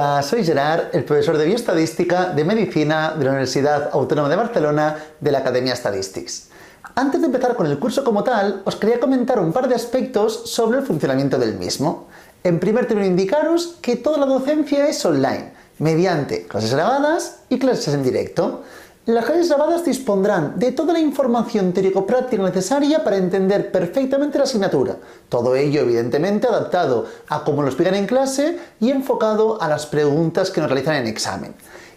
Hola, soy Gerard, el profesor de Bioestadística de Medicina de la Universidad Autónoma de Barcelona de la Academia Statistics. Antes de empezar con el curso como tal, os quería comentar un par de aspectos sobre el funcionamiento del mismo. En primer término, indicaros que toda la docencia es online, mediante clases grabadas y clases en directo. Las clases grabadas dispondrán de toda la información teórico-práctica necesaria para entender perfectamente la asignatura. Todo ello, evidentemente, adaptado a cómo lo explican en clase y enfocado a las preguntas que nos realizan en examen.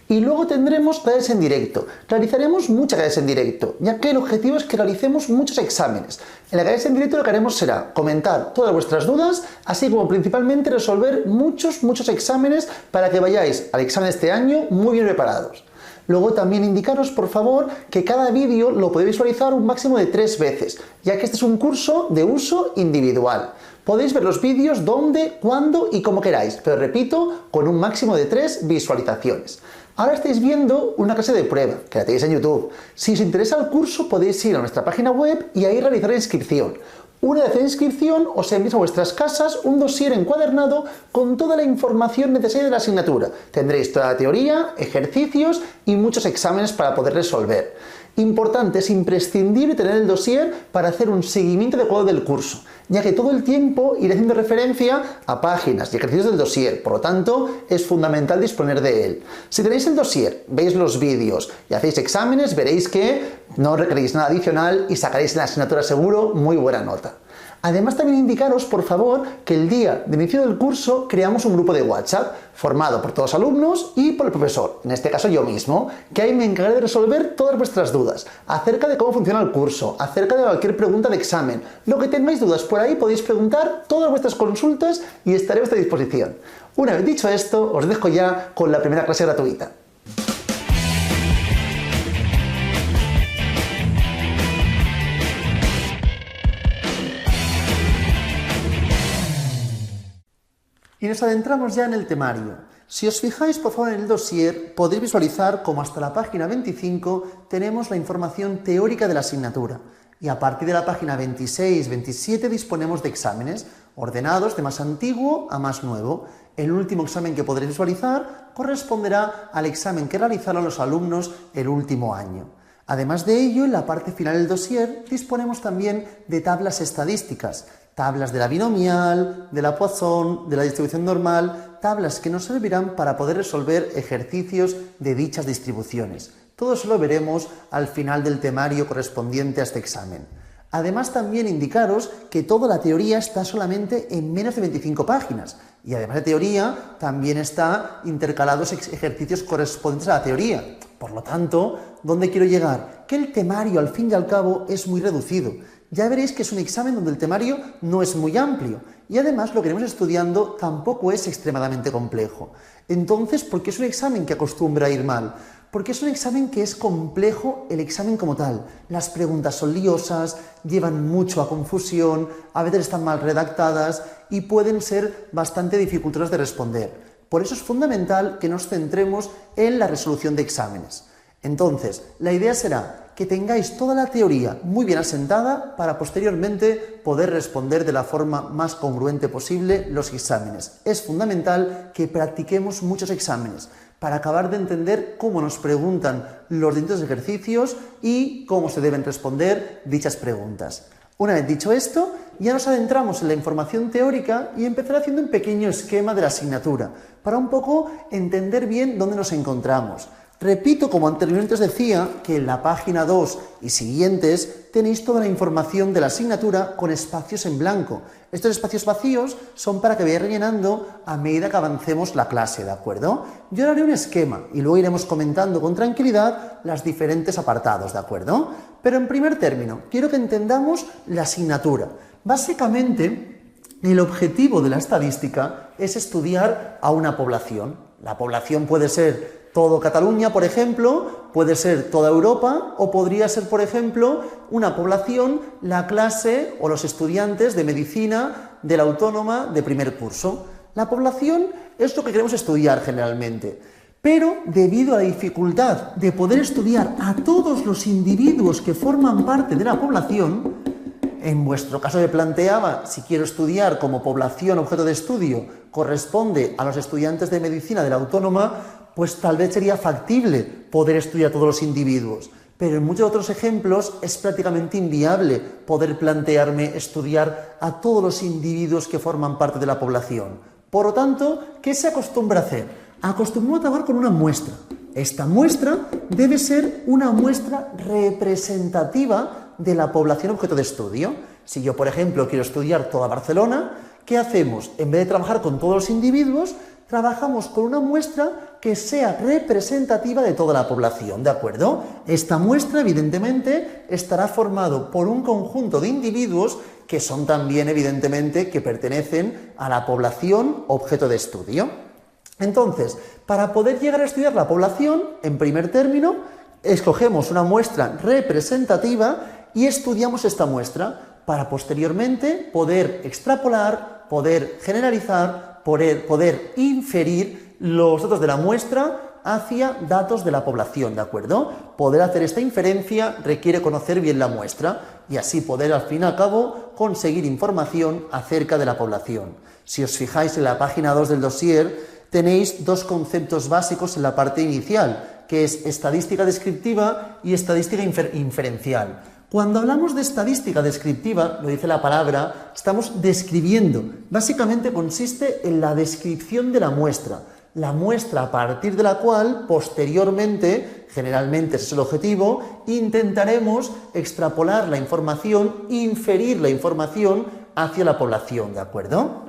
Y luego tendremos clases en directo. Realizaremos muchas clases en directo, ya que el objetivo es que realicemos muchos exámenes. En las clases en directo lo que haremos será comentar todas vuestras dudas, así como principalmente resolver muchos exámenes para que vayáis al examen de este año muy bien preparados. Luego también indicaros, por favor, que cada vídeo lo podéis visualizar un máximo de 3 veces, ya que este es un curso de uso individual. Podéis ver los vídeos donde, cuándo y como queráis, pero repito, con un máximo de 3 visualizaciones. Ahora estáis viendo una clase de prueba, que la tenéis en YouTube. Si os interesa el curso, podéis ir a nuestra página web y ahí realizar la inscripción. Una vez de inscripción, os envío a vuestras casas un dossier encuadernado con toda la información necesaria de la asignatura. Tendréis toda la teoría, ejercicios y muchos exámenes para poder resolver. Importante, es imprescindible tener el dossier para hacer un seguimiento adecuado del curso, ya que todo el tiempo iré haciendo referencia a páginas y ejercicios del dossier, por lo tanto es fundamental disponer de él. Si tenéis el dossier, veis los vídeos y hacéis exámenes, veréis que no requeréis nada adicional y sacaréis en la asignatura seguro muy buena nota. Además, también indicaros, por favor, que el día de inicio del curso creamos un grupo de WhatsApp formado por todos los alumnos y por el profesor, en este caso yo mismo, que ahí me encargaré de resolver todas vuestras dudas acerca de cómo funciona el curso, acerca de cualquier pregunta de examen. Lo que tengáis dudas por ahí podéis preguntar todas vuestras consultas y estaré a vuestra disposición. Una vez dicho esto, os dejo ya con la primera clase gratuita. Y nos adentramos ya en el temario. Si os fijáis, por favor, en el dossier, podéis visualizar cómo hasta la página 25 tenemos la información teórica de la asignatura. Y a partir de la página 26-27 disponemos de exámenes, ordenados de más antiguo a más nuevo. El último examen que podréis visualizar corresponderá al examen que realizaron los alumnos el último año. Además de ello, en la parte final del dossier disponemos también de tablas estadísticas, tablas de la binomial, de la Poisson, de la distribución normal, tablas que nos servirán para poder resolver ejercicios de dichas distribuciones. Todo eso lo veremos al final del temario correspondiente a este examen. Además, también indicaros que toda la teoría está solamente en menos de 25 páginas. Y además de teoría, también está intercalados ejercicios correspondientes a la teoría. Por lo tanto, ¿dónde quiero llegar? Que el temario, al fin y al cabo, es muy reducido. Ya veréis que es un examen donde el temario no es muy amplio. Y además, lo que iremos estudiando tampoco es extremadamente complejo. Entonces, ¿por qué es un examen que acostumbra a ir mal? Porque es un examen que es complejo el examen como tal. Las preguntas son liosas, llevan mucho a confusión, a veces están mal redactadas y pueden ser bastante dificultosas de responder. Por eso es fundamental que nos centremos en la resolución de exámenes. Entonces, la idea será que tengáis toda la teoría muy bien asentada para posteriormente poder responder de la forma más congruente posible los exámenes. Es fundamental que practiquemos muchos exámenes para acabar de entender cómo nos preguntan los distintos ejercicios y cómo se deben responder dichas preguntas. Una vez dicho esto, ya nos adentramos en la información teórica y empezaré haciendo un pequeño esquema de la asignatura para un poco entender bien dónde nos encontramos. Repito, como anteriormente os decía, que en la página 2 y siguientes tenéis toda la información de la asignatura con espacios en blanco. Estos espacios vacíos son para que vayáis rellenando a medida que avancemos la clase, ¿de acuerdo? Yo ahora haré un esquema y luego iremos comentando con tranquilidad los diferentes apartados, ¿de acuerdo? Pero en primer término, quiero que entendamos la asignatura. Básicamente, el objetivo de la estadística es estudiar a una población. La población puede ser todo Cataluña, por ejemplo, puede ser toda Europa o podría ser, por ejemplo, una población, la clase o los estudiantes de medicina de la autónoma de primer curso. La población es lo que queremos estudiar generalmente, pero debido a la dificultad de poder estudiar a todos los individuos que forman parte de la población, en vuestro caso me planteaba, si quiero estudiar como población objeto de estudio corresponde a los estudiantes de medicina de la autónoma, pues tal vez sería factible poder estudiar a todos los individuos. Pero en muchos otros ejemplos es prácticamente inviable poder plantearme estudiar a todos los individuos que forman parte de la población. Por lo tanto, ¿qué se acostumbra a hacer? Acostumbramos a trabajar con una muestra. Esta muestra debe ser una muestra representativa de la población objeto de estudio. Si yo, por ejemplo, quiero estudiar toda Barcelona, ¿qué hacemos? En vez de trabajar con todos los individuos, trabajamos con una muestra que sea representativa de toda la población, ¿de acuerdo? Esta muestra, evidentemente, estará formado por un conjunto de individuos que son también, evidentemente, que pertenecen a la población objeto de estudio. Entonces, para poder llegar a estudiar la población, en primer término, escogemos una muestra representativa y estudiamos esta muestra para posteriormente poder extrapolar, poder generalizar, poder inferir los datos de la muestra hacia datos de la población, ¿de acuerdo? Poder hacer esta inferencia requiere conocer bien la muestra y así poder al fin y al cabo conseguir información acerca de la población. Si os fijáis en la página 2 del dossier, tenéis dos conceptos básicos en la parte inicial, que es estadística descriptiva y estadística inferencial. Cuando hablamos de estadística descriptiva, lo dice la palabra, estamos describiendo. Básicamente consiste en la descripción de la muestra a partir de la cual, posteriormente, generalmente ese es el objetivo, intentaremos extrapolar la información, inferir la información hacia la población, ¿de acuerdo?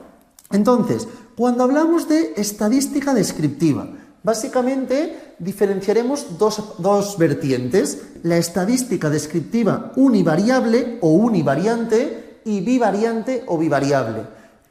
Entonces, cuando hablamos de estadística descriptiva, básicamente diferenciaremos dos vertientes, la estadística descriptiva univariable o univariante y bivariante o bivariable.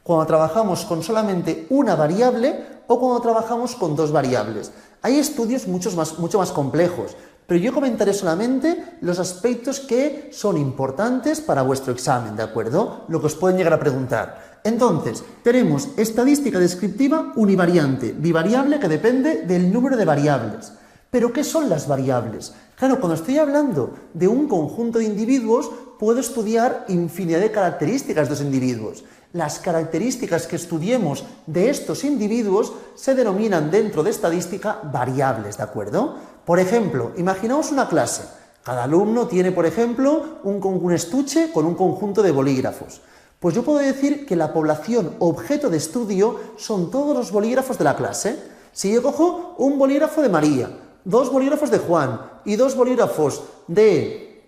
Cuando trabajamos con solamente una variable o cuando trabajamos con dos variables. Hay estudios mucho más complejos, pero yo comentaré solamente los aspectos que son importantes para vuestro examen, ¿de acuerdo? Lo que os pueden llegar a preguntar. Entonces, tenemos estadística descriptiva univariante, bivariable, que depende del número de variables. ¿Pero qué son las variables? Claro, cuando estoy hablando de un conjunto de individuos, puedo estudiar infinidad de características de los individuos. Las características que estudiemos de estos individuos se denominan dentro de estadística variables, ¿de acuerdo? Por ejemplo, imaginaos una clase. Cada alumno tiene, por ejemplo, un estuche con un conjunto de bolígrafos. Pues yo puedo decir que la población objeto de estudio son todos los bolígrafos de la clase. Si yo cojo un bolígrafo de María, dos bolígrafos de Juan y dos bolígrafos de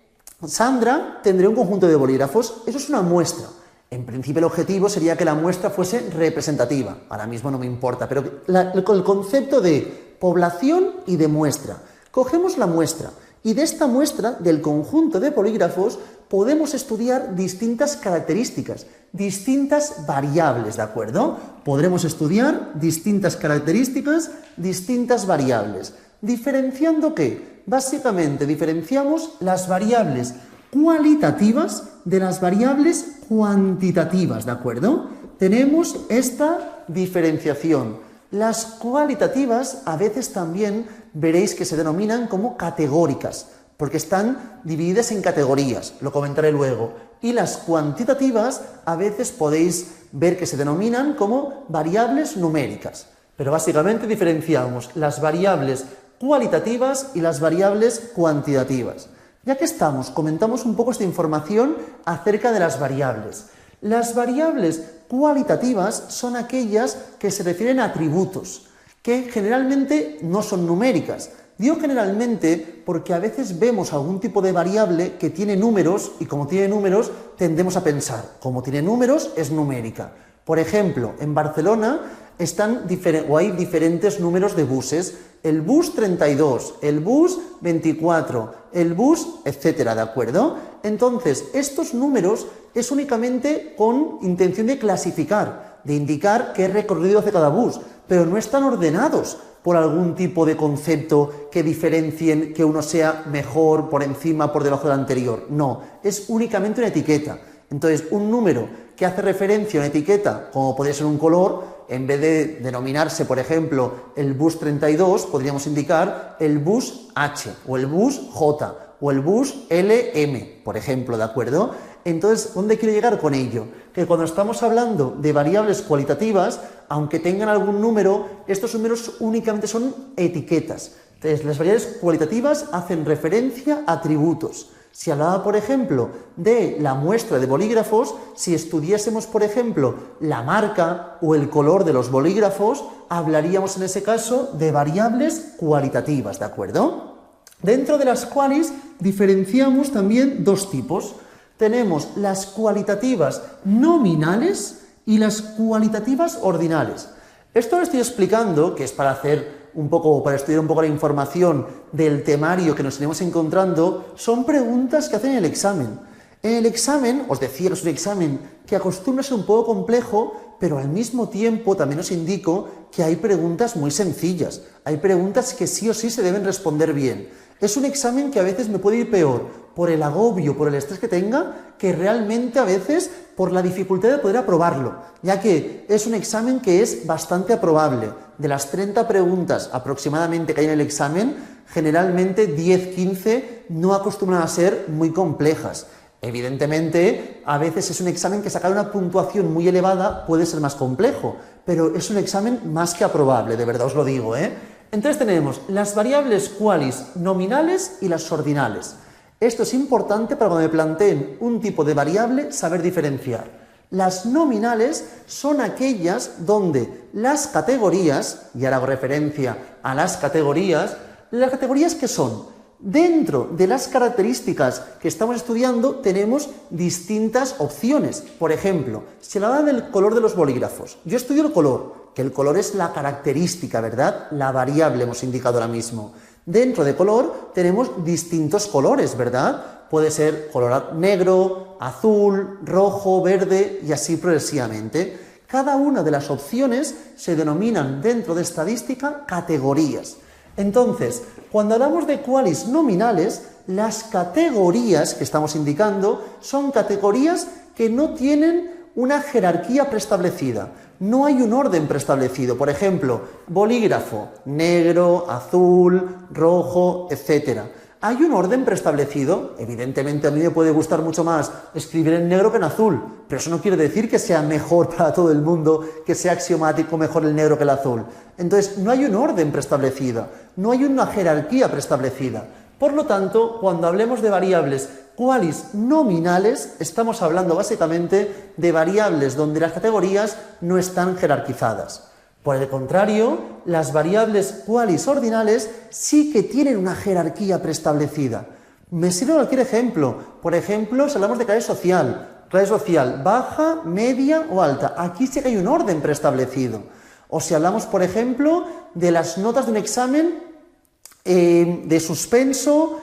Sandra, tendré un conjunto de bolígrafos. Eso es una muestra. En principio el objetivo sería que la muestra fuese representativa. Ahora mismo no me importa, pero el concepto de población y de muestra. Cogemos la muestra y de esta muestra, del conjunto de bolígrafos, podemos estudiar distintas características, distintas variables, ¿de acuerdo? Podremos estudiar distintas características, distintas variables. ¿Diferenciando qué? Básicamente diferenciamos las variables cualitativas de las variables cuantitativas, ¿de acuerdo? Tenemos esta diferenciación. Las cualitativas a veces también veréis que se denominan como categóricas, porque están divididas en categorías, lo comentaré luego. Y las cuantitativas a veces podéis ver que se denominan como variables numéricas. Pero básicamente diferenciamos las variables cualitativas y las variables cuantitativas. Ya que estamos, comentamos un poco esta información acerca de las variables. Las variables cualitativas son aquellas que se refieren a atributos, que generalmente no son numéricas. Digo generalmente porque a veces vemos algún tipo de variable que tiene números y como tiene números tendemos a pensar, como tiene números es numérica. Por ejemplo, en Barcelona hay diferentes números de buses, el bus 32, el bus 24, el bus, etcétera, ¿de acuerdo? Entonces, estos números es únicamente con intención de clasificar, de indicar qué recorrido hace cada bus, pero no están ordenados por algún tipo de concepto que diferencien que uno sea mejor, por encima, por debajo del anterior. No, es únicamente una etiqueta. Entonces, un número que hace referencia a una etiqueta, como podría ser un color, en vez de denominarse, por ejemplo, el bus 32, podríamos indicar el bus H o el bus J o el bus LM, por ejemplo, ¿de acuerdo? Entonces, ¿dónde quiero llegar con ello? Que cuando estamos hablando de variables cualitativas, aunque tengan algún número, estos números únicamente son etiquetas. Entonces, las variables cualitativas hacen referencia a atributos. Si hablaba, por ejemplo, de la muestra de bolígrafos, si estudiásemos, por ejemplo, la marca o el color de los bolígrafos, hablaríamos en ese caso de variables cualitativas, ¿de acuerdo? Dentro de las cuales diferenciamos también dos tipos. Tenemos las cualitativas nominales y las cualitativas ordinales. Esto lo estoy explicando, que es para estudiar un poco la información del temario que nos iremos encontrando, son preguntas que hacen en el examen. En el examen, os decía que es un examen que acostumbra a ser un poco complejo, pero al mismo tiempo también os indico que hay preguntas muy sencillas, hay preguntas que sí o sí se deben responder bien. Es un examen que a veces me puede ir peor por el agobio, por el estrés que tenga, que realmente a veces por la dificultad de poder aprobarlo, ya que es un examen que es bastante aprobable. De las 30 preguntas aproximadamente que hay en el examen, generalmente 10-15 no acostumbran a ser muy complejas. Evidentemente, a veces es un examen que sacar una puntuación muy elevada puede ser más complejo, pero es un examen más que aprobable, de verdad os lo digo, ¿eh? Entonces tenemos las variables cualis nominales y las ordinales. Esto es importante para cuando me planteen un tipo de variable saber diferenciar. Las nominales son aquellas donde las categorías, y ahora hago referencia a las categorías que son, dentro de las características que estamos estudiando tenemos distintas opciones. Por ejemplo, si hablaba del color de los bolígrafos, yo estudio el color, que el color es la característica, ¿verdad? La variable hemos indicado ahora mismo. Dentro de color tenemos distintos colores, ¿verdad? Puede ser color negro, azul, rojo, verde y así progresivamente. Cada una de las opciones se denominan dentro de estadística categorías. Entonces, cuando hablamos de cualis nominales, las categorías que estamos indicando son categorías que no tienen una jerarquía preestablecida. No hay un orden preestablecido. Por ejemplo, bolígrafo, negro, azul, rojo, etc. ¿Hay un orden preestablecido? Evidentemente a mí me puede gustar mucho más escribir en negro que en azul, pero eso no quiere decir que sea mejor para todo el mundo, que sea axiomático mejor el negro que el azul. Entonces, no hay un orden preestablecido, no hay una jerarquía preestablecida. Por lo tanto, cuando hablemos de variables cualis nominales, estamos hablando básicamente de variables donde las categorías no están jerarquizadas. Por el contrario, las variables cualis ordinales sí que tienen una jerarquía preestablecida. Me sirve cualquier ejemplo. Por ejemplo, si hablamos de clase social baja, media o alta. Aquí sí que hay un orden preestablecido. O si hablamos, por ejemplo, de las notas de un examen de suspenso,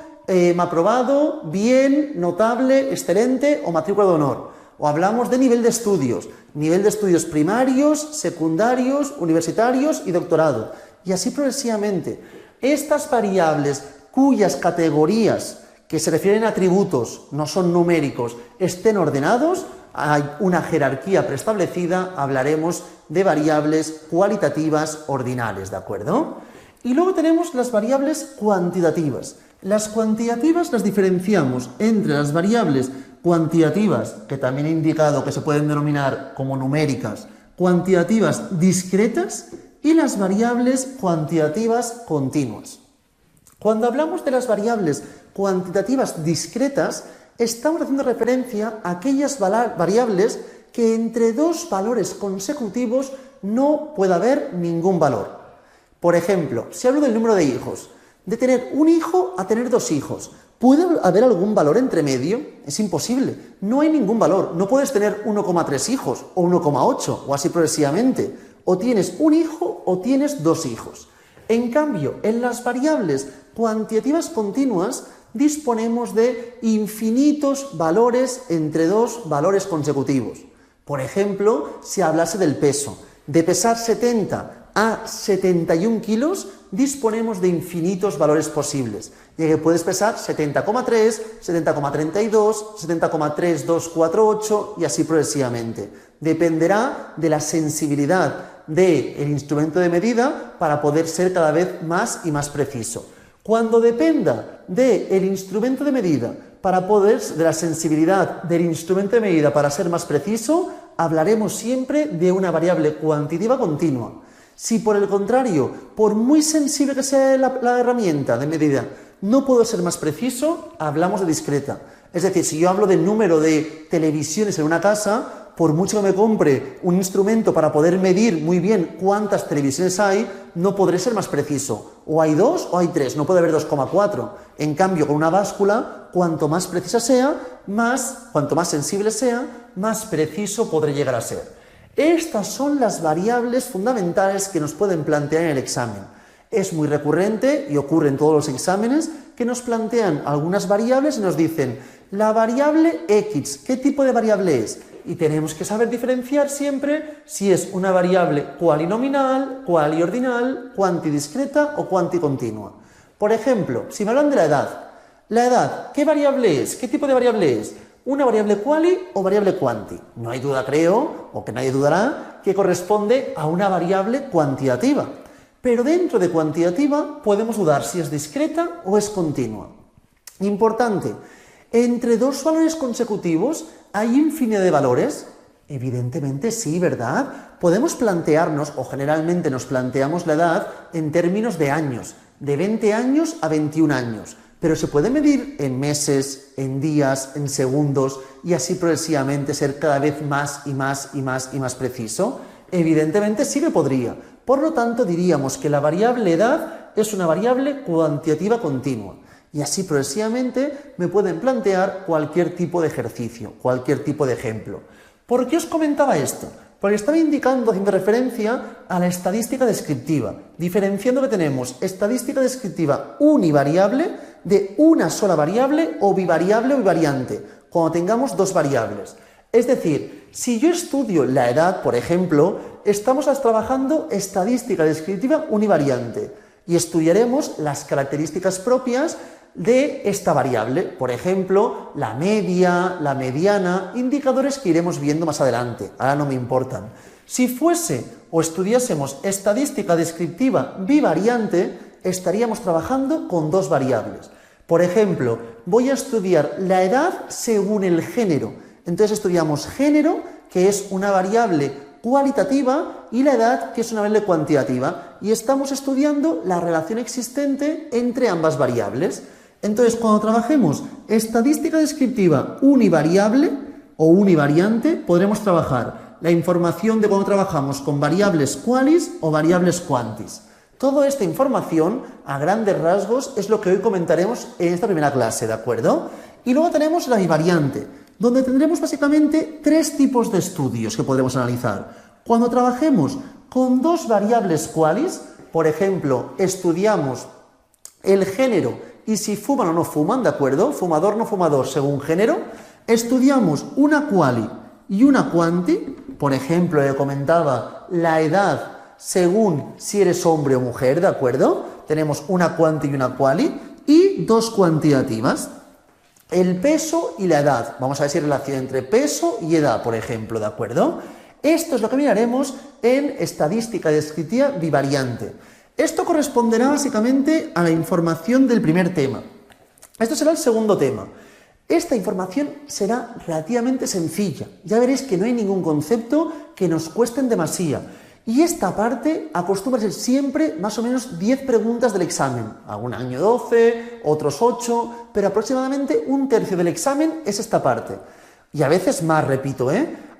aprobado, bien, notable, excelente o matrícula de honor. O hablamos de nivel de estudios primarios, secundarios, universitarios y doctorado. Y así progresivamente. Estas variables cuyas categorías que se refieren a atributos, no son numéricos, estén ordenados, hay una jerarquía preestablecida, hablaremos de variables cualitativas ordinales, ¿de acuerdo? Y luego tenemos las variables cuantitativas. Las cuantitativas las diferenciamos entre las variables cuantitativas, que también he indicado que se pueden denominar como numéricas, cuantitativas discretas y las variables cuantitativas continuas. Cuando hablamos de las variables cuantitativas discretas, estamos haciendo referencia a aquellas variables que entre dos valores consecutivos no puede haber ningún valor. Por ejemplo, si hablo del número de hijos, de tener un hijo a tener dos hijos, ¿puede haber algún valor entre medio? Es imposible, no hay ningún valor. No puedes tener 1,3 hijos o 1,8 o así progresivamente. O tienes un hijo o tienes dos hijos. En cambio, en las variables cuantitativas continuas disponemos de infinitos valores entre dos valores consecutivos. Por ejemplo, si hablase del peso, de pesar 70 a 71 kilos, disponemos de infinitos valores posibles, ya que puedes pesar 70,3, 70,32, 70,3248 y así progresivamente. Dependerá de la sensibilidad del instrumento de medida para poder ser cada vez más y más preciso. Cuando dependa del instrumento de medida de la sensibilidad del instrumento de medida para ser más preciso, hablaremos siempre de una variable cuantitativa continua. Si por el contrario, por muy sensible que sea la herramienta de medida, no puedo ser más preciso, hablamos de discreta. Es decir, si yo hablo del número de televisiones en una casa, por mucho que me compre un instrumento para poder medir muy bien cuántas televisiones hay, no podré ser más preciso. O hay 2 o hay 3, no puede haber 2,4. En cambio, con una báscula, cuanto más precisa sea, cuanto más sensible sea, más preciso podré llegar a ser. Estas son las variables fundamentales que nos pueden plantear en el examen. Es muy recurrente y ocurre en todos los exámenes que nos plantean algunas variables y nos dicen la variable X, ¿qué tipo de variable es? Y tenemos que saber diferenciar siempre si es una variable cualinominal, cualiordinal, cuantidiscreta o cuanticontinua. Por ejemplo, si me hablan de la edad, ¿qué variable es? ¿Qué tipo de variable es? ¿Una variable quali o variable quanti? No hay duda, creo, o que nadie dudará, que corresponde a una variable cuantitativa. Pero dentro de cuantitativa podemos dudar si es discreta o es continua. Importante, entre dos valores consecutivos hay infinidad de valores. Evidentemente sí, ¿verdad? Podemos plantearnos, o generalmente nos planteamos la edad en términos de años, de 20 años a 21 años. Pero se puede medir en meses, en días, en segundos y así progresivamente ser cada vez más y más preciso. Evidentemente sí que podría. Por lo tanto, diríamos que la variable edad es una variable cuantitativa continua. Y así progresivamente me pueden plantear cualquier tipo de ejercicio, cualquier tipo de ejemplo. ¿Por qué os comentaba esto? Porque estaba indicando, haciendo referencia a la estadística descriptiva, diferenciando que tenemos estadística descriptiva univariable de una sola variable o bivariable o bivariante, cuando tengamos dos variables. Es decir, si yo estudio la edad, por ejemplo, estamos trabajando estadística descriptiva univariante y estudiaremos las características propias de esta variable, por ejemplo, la media, la mediana, indicadores que iremos viendo más adelante, ahora no me importan. Si fuese o estudiásemos estadística descriptiva bivariante, estaríamos trabajando con dos variables. Por ejemplo, voy a estudiar la edad según el género. Entonces estudiamos género, que es una variable cualitativa, y la edad, que es una variable cuantitativa, y estamos estudiando la relación existente entre ambas variables. Entonces, cuando trabajemos estadística descriptiva univariable o univariante, podremos trabajar la información de cuando trabajamos con variables qualis o variables quantis. Toda esta información, a grandes rasgos, es lo que hoy comentaremos en esta primera clase, ¿de acuerdo? Y luego tenemos la bivariante, donde tendremos básicamente tres tipos de estudios que podremos analizar. Cuando trabajemos con dos variables qualis, por ejemplo, estudiamos el género y si fuman o no fuman, ¿de acuerdo? Fumador, no fumador, según género. Estudiamos una quali y una quanti, por ejemplo, le comentaba la edad según si eres hombre o mujer, ¿de acuerdo? Tenemos una quanti y una quali, y dos cuantitativas. El peso y la edad. Vamos a ver si hay relación entre peso y edad, por ejemplo, ¿de acuerdo? Esto es lo que miraremos en estadística descriptiva bivariante. Esto corresponderá básicamente a la información del primer tema. Esto será el segundo tema. Esta información será relativamente sencilla. Ya veréis que no hay ningún concepto que nos cueste en demasía. Y esta parte acostumbra ser siempre más o menos 10 preguntas del examen. Algún año 12, otros 8, pero aproximadamente un tercio del examen es esta parte. Y a veces más, repito,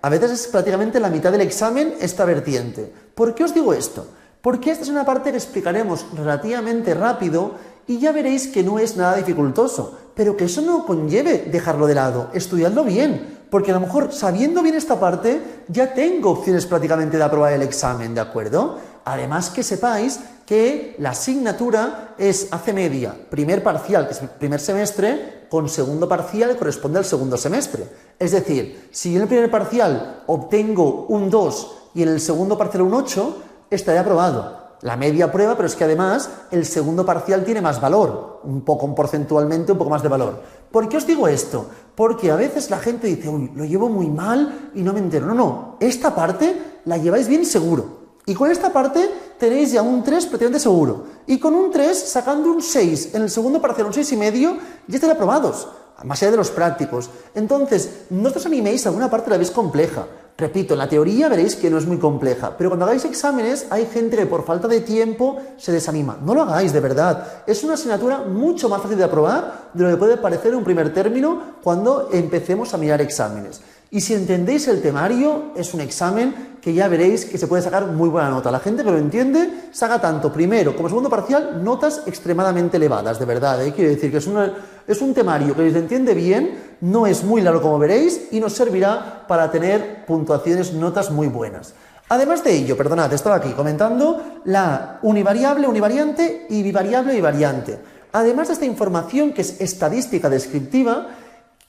a veces es prácticamente la mitad del examen esta vertiente. ¿Por qué os digo esto? Porque esta es una parte que explicaremos relativamente rápido y ya veréis que no es nada dificultoso, pero que eso no conlleve dejarlo de lado, estudiadlo bien, porque a lo mejor sabiendo bien esta parte ya tengo opciones prácticamente de aprobar el examen, ¿de acuerdo? Además que sepáis que la asignatura hace media, primer parcial, que es el primer semestre, con segundo parcial que corresponde al segundo semestre. Es decir, si yo en el primer parcial obtengo un 2 y en el segundo parcial un 8, estaré aprobado. La media prueba, pero es que además el segundo parcial tiene más valor, un poco porcentualmente, un poco más de valor. ¿Por qué os digo esto? Porque a veces la gente dice, uy, lo llevo muy mal y no me entero. No, esta parte la lleváis bien seguro. Y con esta parte tenéis ya un 3 prácticamente seguro. Y con un 3, sacando un 6 en el segundo parcial, un 6,5, ya estáis aprobados, más allá de los prácticos. Entonces, no os animéis a alguna parte la veis compleja. Repito, en la teoría veréis que no es muy compleja, pero cuando hagáis exámenes hay gente que por falta de tiempo se desanima. No lo hagáis, de verdad. Es una asignatura mucho más fácil de aprobar de lo que puede parecer en un primer término cuando empecemos a mirar exámenes. Y si entendéis el temario, es un examen que ya veréis que se puede sacar muy buena nota. La gente que lo entiende saca tanto primero como segundo parcial notas extremadamente elevadas, de verdad. Quiero decir que es un temario que se entiende bien, no es muy largo como veréis y nos servirá para tener puntuaciones, notas muy buenas. Además de ello, perdonad, estaba aquí comentando la univariable, univariante y bivariable, bivariante. Además de esta información que es estadística descriptiva,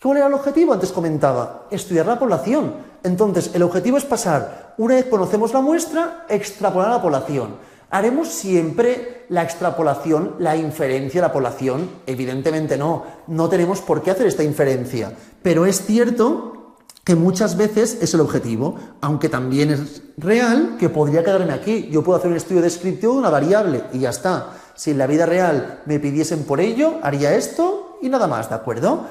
¿cuál era el objetivo? Antes comentaba, estudiar la población. Entonces, el objetivo es pasar, una vez conocemos la muestra, extrapolar a la población. ¿Haremos siempre la extrapolación, la inferencia de la población? Evidentemente no, no tenemos por qué hacer esta inferencia. Pero es cierto que muchas veces es el objetivo, aunque también es real que podría quedarme aquí. Yo puedo hacer un estudio descriptivo de una variable y ya está. Si en la vida real me pidiesen por ello, haría esto y nada más, ¿de acuerdo?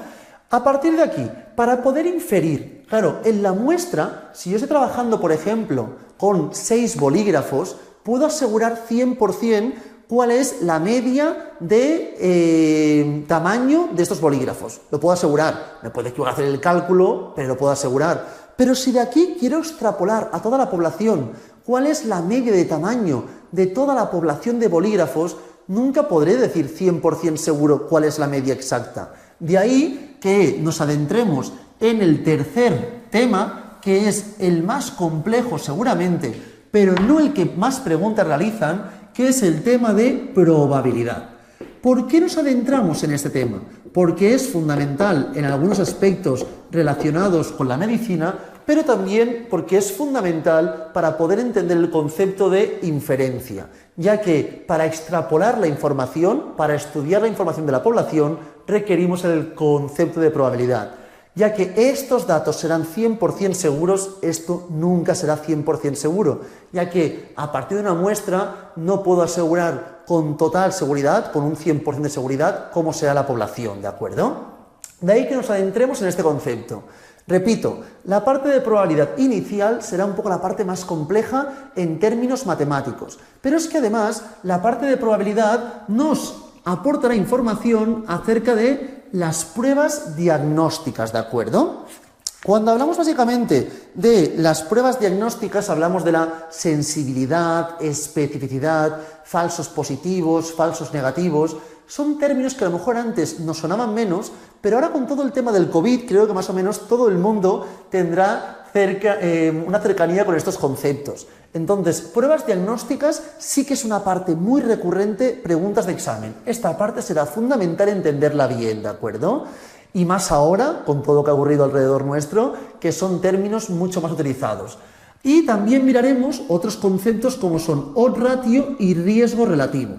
A partir de aquí, para poder inferir, claro, en la muestra, si yo estoy trabajando, por ejemplo, con 6 bolígrafos, puedo asegurar 100% cuál es la media de tamaño de estos bolígrafos. Lo puedo asegurar. Me puede equivocar hacer el cálculo, pero lo puedo asegurar. Pero si de aquí quiero extrapolar a toda la población cuál es la media de tamaño de toda la población de bolígrafos, nunca podré decir 100% seguro cuál es la media exacta. De ahí que nos adentremos en el tercer tema, que es el más complejo seguramente, pero no el que más preguntas realizan, que es el tema de probabilidad. ¿Por qué nos adentramos en este tema? Porque es fundamental en algunos aspectos relacionados con la medicina, pero también porque es fundamental para poder entender el concepto de inferencia, ya que para extrapolar la información, para estudiar la información de la población, requerimos el concepto de probabilidad. Ya que estos datos serán 100% seguros, esto nunca será 100% seguro, ya que a partir de una muestra no puedo asegurar con total seguridad, con un 100% de seguridad, cómo será la población, ¿de acuerdo? De ahí que nos adentremos en este concepto. Repito, la parte de probabilidad inicial será un poco la parte más compleja en términos matemáticos, pero es que además la parte de probabilidad nos aportará información acerca de las pruebas diagnósticas, ¿de acuerdo? Cuando hablamos básicamente de las pruebas diagnósticas, hablamos de la sensibilidad, especificidad, falsos positivos, falsos negativos. Son términos que a lo mejor antes nos sonaban menos, pero ahora con todo el tema del COVID, creo que más o menos todo el mundo tendrá una cercanía con estos conceptos. Entonces, pruebas diagnósticas sí que es una parte muy recurrente, preguntas de examen. Esta parte será fundamental entenderla bien, ¿de acuerdo? Y más ahora, con todo lo que ha ocurrido alrededor nuestro, que son términos mucho más utilizados. Y también miraremos otros conceptos como son odds ratio y riesgo relativo.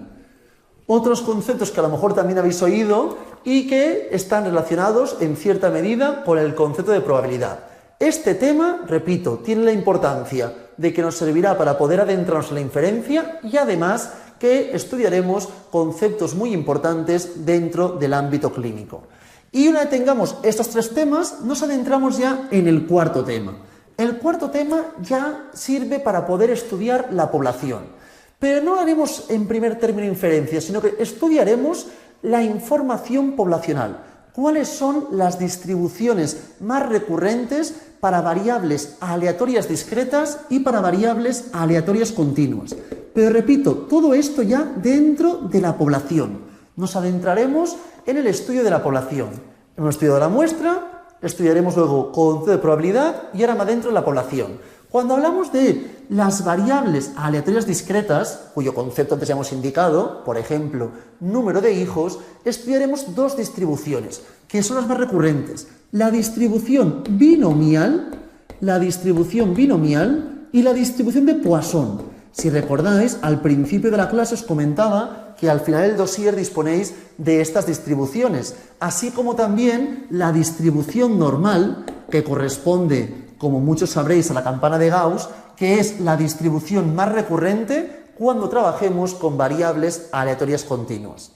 Otros conceptos que a lo mejor también habéis oído y que están relacionados en cierta medida con el concepto de probabilidad. Este tema, repito, tiene la importancia de que nos servirá para poder adentrarnos en la inferencia y además que estudiaremos conceptos muy importantes dentro del ámbito clínico. Y una vez tengamos estos 3 temas, nos adentramos ya en el cuarto tema. El cuarto tema ya sirve para poder estudiar la población. Pero no haremos en primer término inferencia, sino que estudiaremos la información poblacional. ¿Cuáles son las distribuciones más recurrentes para variables aleatorias discretas y para variables aleatorias continuas? Pero repito, todo esto ya dentro de la población. Nos adentraremos en el estudio de la población. Hemos estudiado la muestra, estudiaremos luego concepto de probabilidad y ahora más dentro de la población. Cuando hablamos de las variables aleatorias discretas, cuyo concepto antes ya hemos indicado, por ejemplo, número de hijos, estudiaremos 2 distribuciones, que son las más recurrentes. La distribución binomial y la distribución de Poisson. Si recordáis, al principio de la clase os comentaba que al final del dossier disponéis de estas distribuciones, así como también la distribución normal, que corresponde, como muchos sabréis, a la campana de Gauss, que es la distribución más recurrente cuando trabajemos con variables aleatorias continuas.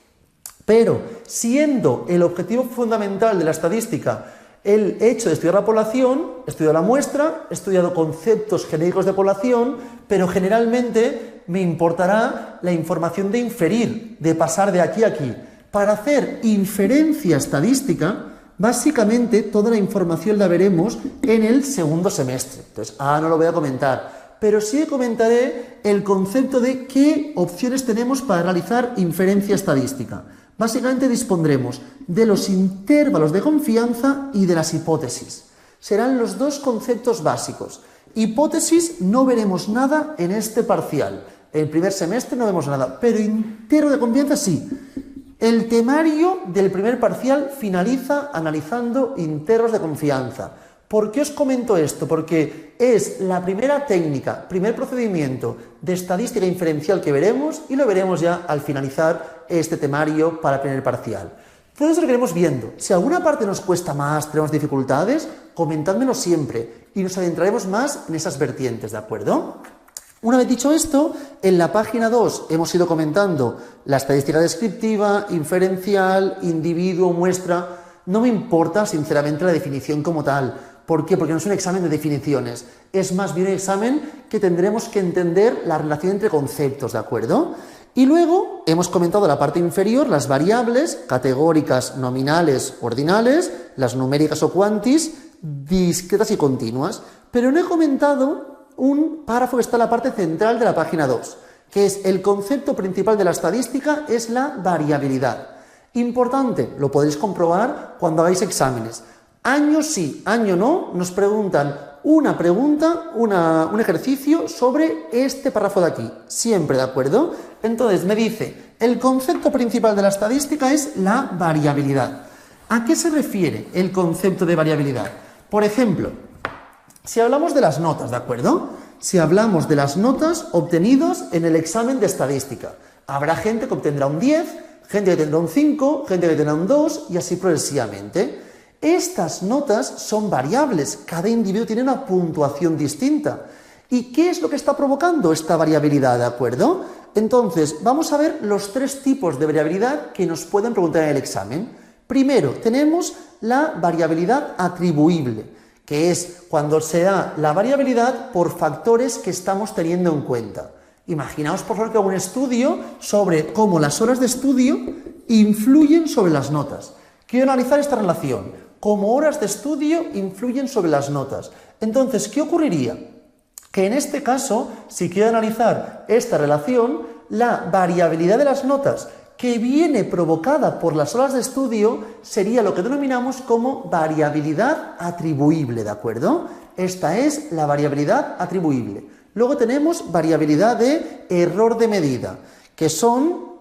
Pero, siendo el objetivo fundamental de la estadística el hecho de estudiar la población, he estudiado la muestra, he estudiado conceptos genéricos de población, pero generalmente me importará la información de inferir, de pasar de aquí a aquí. Para hacer inferencia estadística, básicamente toda la información la veremos en el segundo semestre. Entonces, no lo voy a comentar, pero sí comentaré el concepto de qué opciones tenemos para realizar inferencia estadística. Básicamente dispondremos de los intervalos de confianza y de las hipótesis. Serán los dos conceptos básicos. Hipótesis no veremos nada en este parcial. El primer semestre no vemos nada, pero intervalo de confianza sí. El temario del primer parcial finaliza analizando intervalos de confianza. ¿Por qué os comento esto? Porque es la primera técnica, primer procedimiento de estadística inferencial que veremos y lo veremos ya al finalizar este temario para el primer parcial. Entonces lo iremos viendo. Si alguna parte nos cuesta más, tenemos dificultades, comentádmelo siempre y nos adentraremos más en esas vertientes, ¿de acuerdo? Una vez dicho esto, en la página 2 hemos ido comentando la estadística descriptiva, inferencial, individuo, muestra. No me importa, sinceramente, la definición como tal. ¿Por qué? Porque no es un examen de definiciones. Es más bien un examen que tendremos que entender la relación entre conceptos, ¿de acuerdo? Y luego hemos comentado la parte inferior, las variables categóricas, nominales, ordinales, las numéricas o quantis, discretas y continuas. Pero no he comentado un párrafo que está en la parte central de la página 2, que es el concepto principal de la estadística, es la variabilidad. Importante, lo podéis comprobar cuando hagáis exámenes. Año sí, año no, nos preguntan una pregunta, un ejercicio sobre este párrafo de aquí, siempre, ¿de acuerdo? Entonces me dice, el concepto principal de la estadística es la variabilidad. ¿A qué se refiere el concepto de variabilidad? Por ejemplo, si hablamos de las notas, ¿de acuerdo? Si hablamos de las notas obtenidas en el examen de estadística, habrá gente que obtendrá un 10, gente que tendrá un 5, gente que tendrá un 2 y así progresivamente. Estas notas son variables, cada individuo tiene una puntuación distinta. ¿Y qué es lo que está provocando esta variabilidad, de acuerdo? Entonces, vamos a ver los tres tipos de variabilidad que nos pueden preguntar en el examen. Primero, tenemos la variabilidad atribuible, que es cuando se da la variabilidad por factores que estamos teniendo en cuenta. Imaginaos, por favor, que hago un estudio sobre cómo las horas de estudio influyen sobre las notas. Quiero analizar esta relación. Cómo horas de estudio influyen sobre las notas. Entonces, ¿qué ocurriría? Que en este caso, si quiero analizar esta relación, la variabilidad de las notas que viene provocada por las horas de estudio sería lo que denominamos como variabilidad atribuible, ¿de acuerdo? Esta es la variabilidad atribuible. Luego tenemos variabilidad de error de medida, que son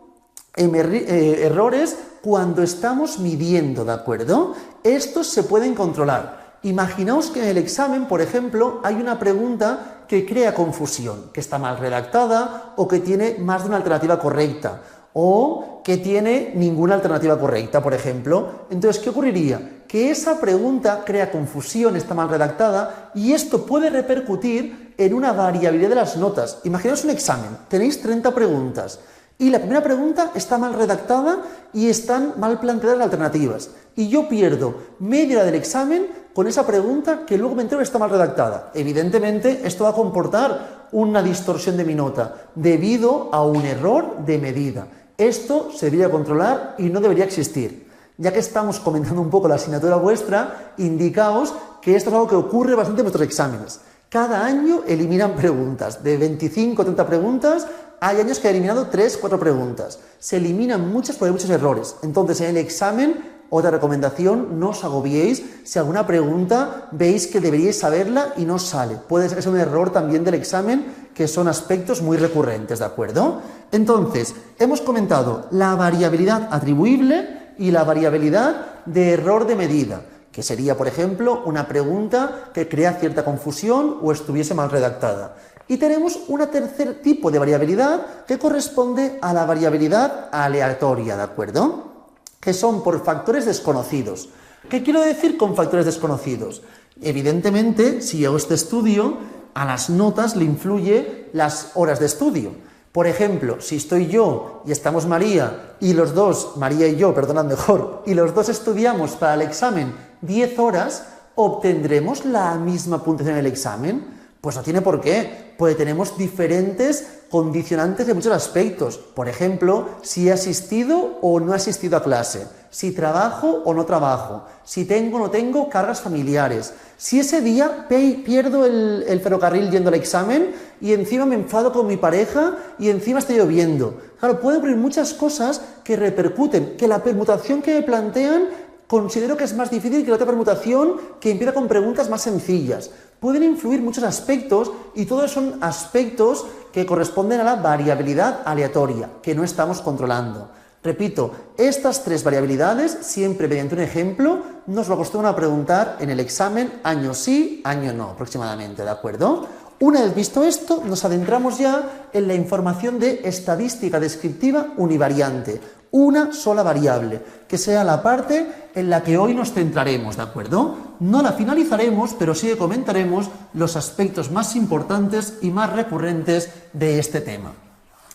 errores cuando estamos midiendo, ¿de acuerdo? Estos se pueden controlar. Imaginaos que en el examen, por ejemplo, hay una pregunta que crea confusión, que está mal redactada o que tiene más de una alternativa correcta o que tiene ninguna alternativa correcta, por ejemplo. Entonces, ¿qué ocurriría? Que esa pregunta crea confusión, está mal redactada y esto puede repercutir en una variabilidad de las notas. Imaginaos un examen, tenéis 30 preguntas. Y la primera pregunta está mal redactada y están mal planteadas las alternativas. Y yo pierdo media hora del examen con esa pregunta que luego me entero que está mal redactada. Evidentemente, esto va a comportar una distorsión de mi nota debido a un error de medida. Esto se debería controlar y no debería existir. Ya que estamos comentando un poco la asignatura vuestra, indicaos que esto es algo que ocurre bastante en vuestros exámenes. Cada año eliminan preguntas. De 25 o 30 preguntas, hay años que han eliminado 3 o 4 preguntas. Se eliminan muchas porque hay muchos errores. Entonces, en el examen, otra recomendación, no os agobiéis si alguna pregunta veis que deberíais saberla y no sale. Puede ser que sea un error también del examen, que son aspectos muy recurrentes, ¿de acuerdo? Entonces, hemos comentado la variabilidad atribuible y la variabilidad de error de medida, que sería, por ejemplo, una pregunta que crea cierta confusión o estuviese mal redactada. Y tenemos un tercer tipo de variabilidad que corresponde a la variabilidad aleatoria, ¿de acuerdo? Que son por factores desconocidos. ¿Qué quiero decir con factores desconocidos? Evidentemente, si hago este estudio, a las notas le influye las horas de estudio. Por ejemplo, si estoy yo y estamos María y los dos, María y yo, perdonad mejor, y los dos estudiamos para el examen 10 horas, ¿obtendremos la misma puntuación en el examen? Pues no tiene por qué, porque tenemos diferentes condicionantes de muchos aspectos. Por ejemplo, si he asistido o no he asistido a clase, si trabajo o no trabajo, si tengo o no tengo cargas familiares, si ese día pierdo el ferrocarril yendo al examen y encima me enfado con mi pareja y encima está lloviendo. Claro, pueden ocurrir muchas cosas que repercuten, que la permutación que me plantean considero que es más difícil que la otra permutación que empieza con preguntas más sencillas. Pueden influir muchos aspectos y todos son aspectos que corresponden a la variabilidad aleatoria, que no estamos controlando. Repito, estas tres variabilidades, siempre mediante un ejemplo, nos lo acostumbran a preguntar en el examen año sí, año no, aproximadamente, ¿de acuerdo? Una vez visto esto, nos adentramos ya en la información de estadística descriptiva univariante, una sola variable, que sea la parte en la que hoy nos centraremos, ¿de acuerdo? No la finalizaremos, pero sí que comentaremos los aspectos más importantes y más recurrentes de este tema.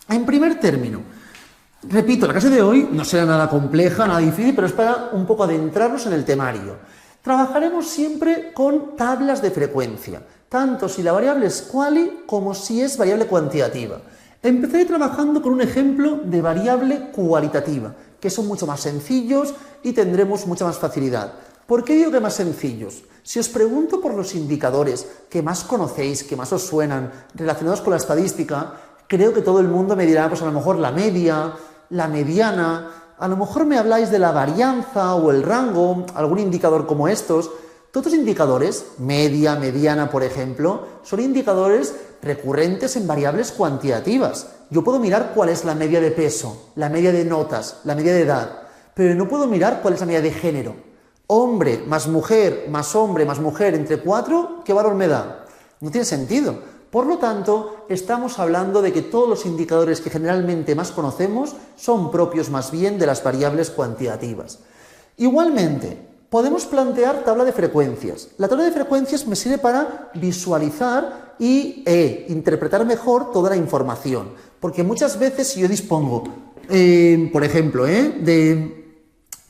En primer término, repito, la clase de hoy no será nada compleja, nada difícil, pero es para un poco adentrarnos en el temario. Trabajaremos siempre con tablas de frecuencia, tanto si la variable es quali como si es variable cuantitativa. Empezaré trabajando con un ejemplo de variable cualitativa, que son mucho más sencillos y tendremos mucha más facilidad. ¿Por qué digo que más sencillos? Si os pregunto por los indicadores que más conocéis, que más os suenan, relacionados con la estadística, creo que todo el mundo me dirá, pues a lo mejor la media, la mediana, a lo mejor me habláis de la varianza o el rango, algún indicador como estos. Todos los indicadores, media, mediana, por ejemplo, son indicadores recurrentes en variables cuantitativas. Yo puedo mirar cuál es la media de peso, la media de notas, la media de edad, pero no puedo mirar cuál es la media de género. Hombre más mujer, más hombre, más mujer, entre 4, ¿qué valor me da? No tiene sentido. Por lo tanto, estamos hablando de que todos los indicadores que generalmente más conocemos son propios más bien de las variables cuantitativas. Igualmente, podemos plantear tabla de frecuencias. La tabla de frecuencias me sirve para visualizar e interpretar mejor toda la información. Porque muchas veces si yo dispongo, por ejemplo, de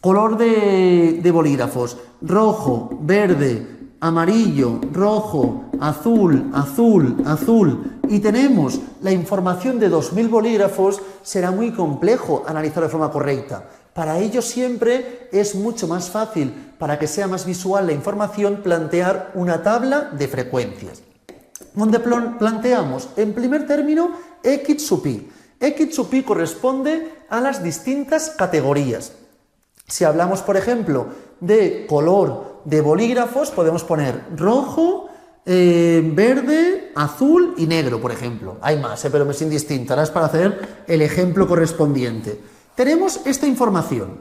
color de bolígrafos, rojo, verde, amarillo, rojo, azul, azul, azul, y tenemos la información de 2000 bolígrafos, será muy complejo analizar de forma correcta. Para ello siempre es mucho más fácil, para que sea más visual la información, plantear una tabla de frecuencias, donde planteamos en primer término X sub i. X sub i corresponde a las distintas categorías. Si hablamos, por ejemplo, de color de bolígrafos, podemos poner rojo, verde, azul y negro, por ejemplo. Hay más, pero me es indistinto. Ahora es para hacer el ejemplo correspondiente. Tenemos esta información.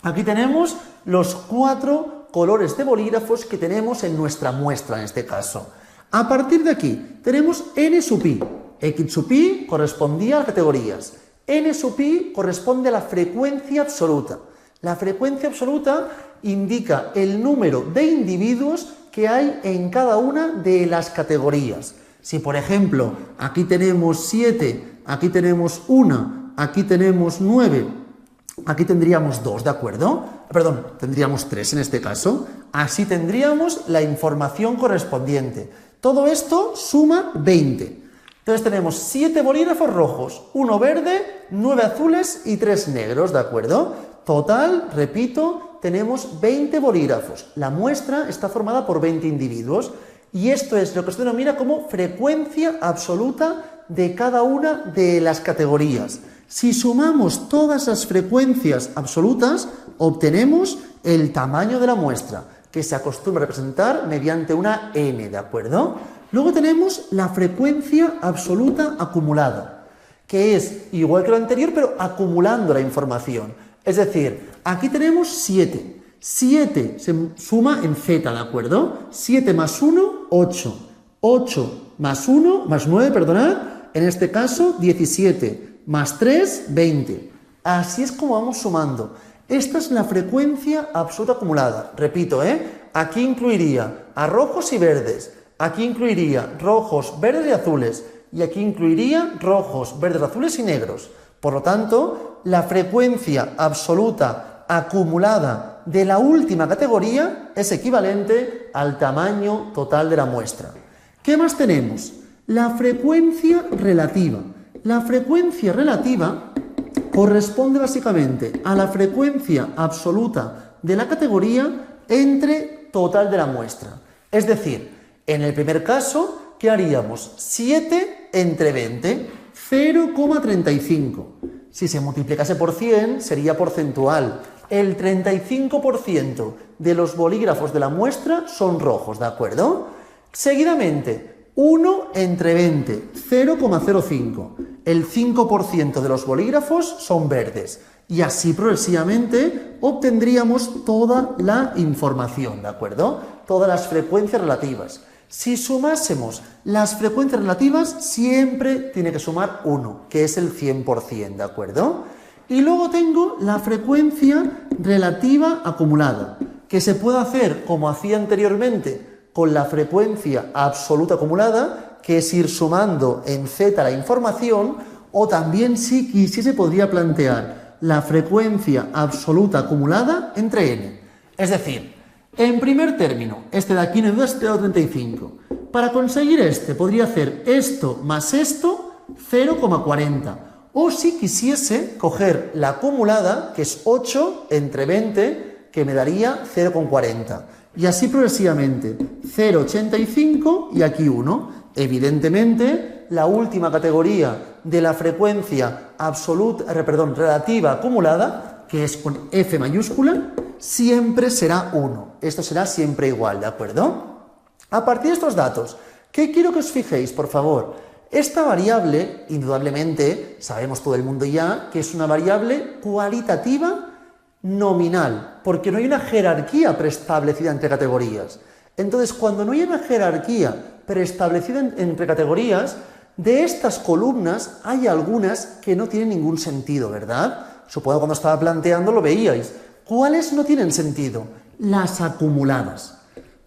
Aquí tenemos los 4 colores de bolígrafos que tenemos en nuestra muestra, en este caso. A partir de aquí, tenemos n sub i. X sub i correspondía a categorías. N sub i corresponde a la frecuencia absoluta. La frecuencia absoluta indica el número de individuos que hay en cada una de las categorías. Si, por ejemplo, aquí tenemos 7, aquí tenemos 1, aquí tenemos 9, aquí tendríamos 2, ¿de acuerdo? Perdón, tendríamos 3 en este caso. Así tendríamos la información correspondiente. Todo esto suma 20. Entonces tenemos 7 bolígrafos rojos, 1 verde, 9 azules y 3 negros, ¿de acuerdo? Total, repito, tenemos 20 bolígrafos. La muestra está formada por 20 individuos y esto es lo que se denomina como frecuencia absoluta de cada una de las categorías. Si sumamos todas las frecuencias absolutas, obtenemos el tamaño de la muestra, que se acostumbra a representar mediante una n, ¿de acuerdo? Luego tenemos la frecuencia absoluta acumulada, que es igual que lo anterior, pero acumulando la información. Es decir, aquí tenemos 7. 7 se suma en z, ¿de acuerdo? 7 más 1, 8. 8 más 1, más 9, perdonad. En este caso, 17. Más 3, 20. Así es como vamos sumando. Esta es la frecuencia absoluta acumulada. Repito, aquí incluiría a rojos y verdes. Aquí incluiría rojos, verdes y azules. y aquí incluiría rojos, verdes, azules y negros. Por lo tanto, la frecuencia absoluta acumulada de la última categoría es equivalente al tamaño total de la muestra. ¿Qué más tenemos? La frecuencia relativa. La frecuencia relativa corresponde básicamente a la frecuencia absoluta de la categoría entre total de la muestra. Es decir, en el primer caso, ¿qué haríamos? 7 entre 20, 0,35. Si se multiplicase por 100, sería porcentual. El 35% de los bolígrafos de la muestra son rojos, ¿de acuerdo? Seguidamente, 1 entre 20, 0,05. El 5% de los bolígrafos son verdes. Y así progresivamente obtendríamos toda la información, ¿de acuerdo? Todas las frecuencias relativas. Si sumásemos las frecuencias relativas, siempre tiene que sumar 1, que es el 100%, ¿de acuerdo? Y luego tengo la frecuencia relativa acumulada, que se puede hacer como hacía anteriormente con la frecuencia absoluta acumulada, que es ir sumando en z la información, o también si quisiese podría plantear la frecuencia absoluta acumulada entre n. Es decir, en primer término, este de aquí no es 35. Para conseguir este, podría hacer esto más esto, 0,40. O si quisiese coger la acumulada, que es 8 entre 20, que me daría 0,40. Y así progresivamente, 0,85 y aquí 1. Evidentemente, la última categoría de la frecuencia relativa acumulada, que es con F mayúscula, siempre será 1. Esto será siempre igual, ¿de acuerdo? A partir de estos datos, ¿qué quiero que os fijéis, por favor? Esta variable, indudablemente, sabemos todo el mundo ya, que es una variable cualitativa nominal, porque no hay una jerarquía preestablecida entre categorías. Entonces, cuando no hay una jerarquía preestablecida entre categorías, de estas columnas hay algunas que no tienen ningún sentido, ¿verdad? Supongo que cuando estaba planteando lo veíais. ¿Cuáles no tienen sentido? Las acumuladas.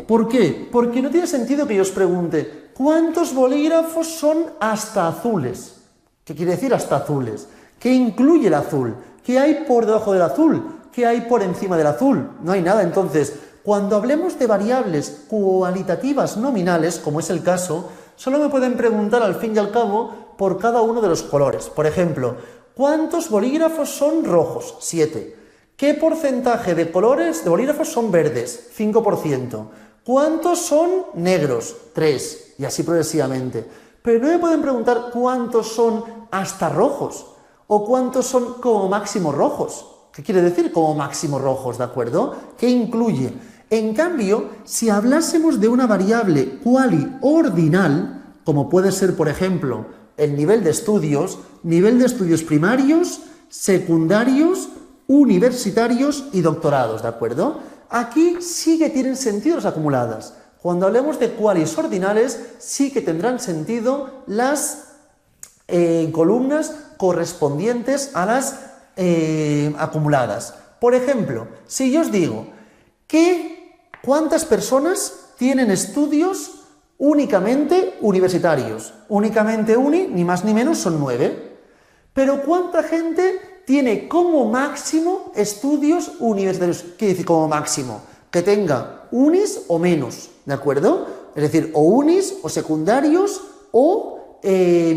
¿Por qué? Porque no tiene sentido que yo os pregunte ¿cuántos bolígrafos son hasta azules? ¿Qué quiere decir hasta azules? ¿Qué incluye el azul? ¿Qué hay por debajo del azul? ¿Qué hay por encima del azul? No hay nada. Entonces, cuando hablemos de variables cualitativas nominales, como es el caso, solo me pueden preguntar al fin y al cabo por cada uno de los colores. Por ejemplo, ¿cuántos bolígrafos son rojos? 7. ¿Qué porcentaje de colores de bolígrafos son verdes? 5%. ¿Cuántos son negros? 3. Y así progresivamente. Pero no me pueden preguntar cuántos son hasta rojos o cuántos son como máximo rojos. ¿Qué quiere decir como máximo rojos, de acuerdo? ¿Qué incluye? En cambio, si hablásemos de una variable cuali-ordinal, como puede ser, por ejemplo, el nivel de estudios primarios, secundarios, universitarios y doctorados, ¿de acuerdo? Aquí sí que tienen sentido las acumuladas. Cuando hablemos de cualis ordinales, sí que tendrán sentido las columnas correspondientes a las acumuladas. Por ejemplo, si yo os digo ¿cuántas personas tienen estudios únicamente universitarios? Únicamente ni más ni menos, son 9. Pero ¿cuánta gente tiene como máximo estudios universitarios? ¿Qué dice como máximo? Que tenga unis o menos, ¿de acuerdo? Es decir, o unis o secundarios o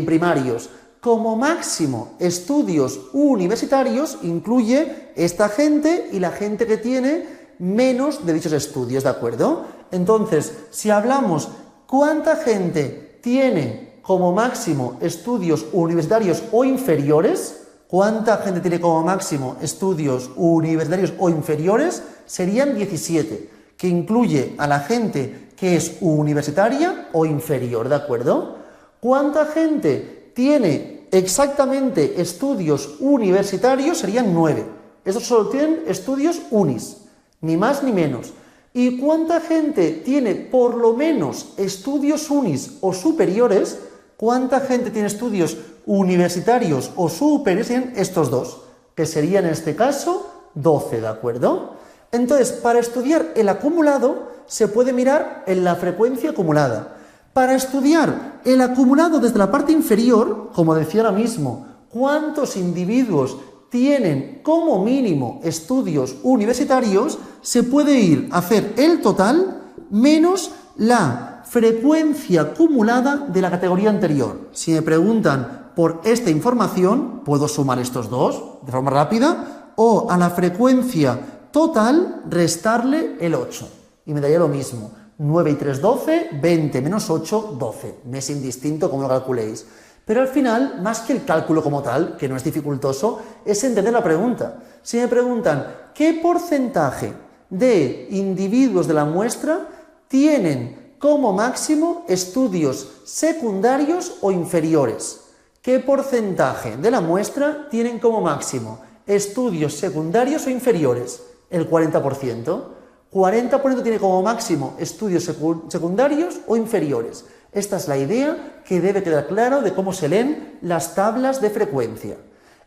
primarios. Como máximo estudios universitarios incluye esta gente y la gente que tiene menos de dichos estudios, ¿de acuerdo? Entonces, si hablamos cuánta gente tiene como máximo estudios universitarios o inferiores, ¿cuánta gente tiene como máximo estudios universitarios o inferiores? Serían 17, que incluye a la gente que es universitaria o inferior, ¿de acuerdo? ¿Cuánta gente tiene exactamente estudios universitarios? Serían 9. Estos solo tienen estudios unis, ni más ni menos. ¿Y cuánta gente tiene por lo menos estudios unis o superiores? ¿Cuánta gente tiene estudios universitarios o superiores? Serían estos dos, que serían en este caso 12, ¿de acuerdo? Entonces, para estudiar el acumulado se puede mirar en la frecuencia acumulada. Para estudiar el acumulado desde la parte inferior, como decía ahora mismo, cuántos individuos tienen como mínimo estudios universitarios, se puede ir a hacer el total menos la frecuencia acumulada de la categoría anterior. Si me preguntan por esta información, puedo sumar estos dos de forma rápida, o a la frecuencia total restarle el 8. Y me daría lo mismo. 9 y 3, 12, 20 menos 8, 12. Me es indistinto cómo lo calculéis. Pero al final, más que el cálculo como tal, que no es dificultoso, es entender la pregunta. Si me preguntan, ¿qué porcentaje de individuos de la muestra tienen como máximo estudios secundarios o inferiores? ¿Qué porcentaje de la muestra tienen como máximo estudios secundarios o inferiores? El 40%. 40% tiene como máximo estudios secundarios o inferiores. Esta es la idea que debe quedar claro de cómo se leen las tablas de frecuencia.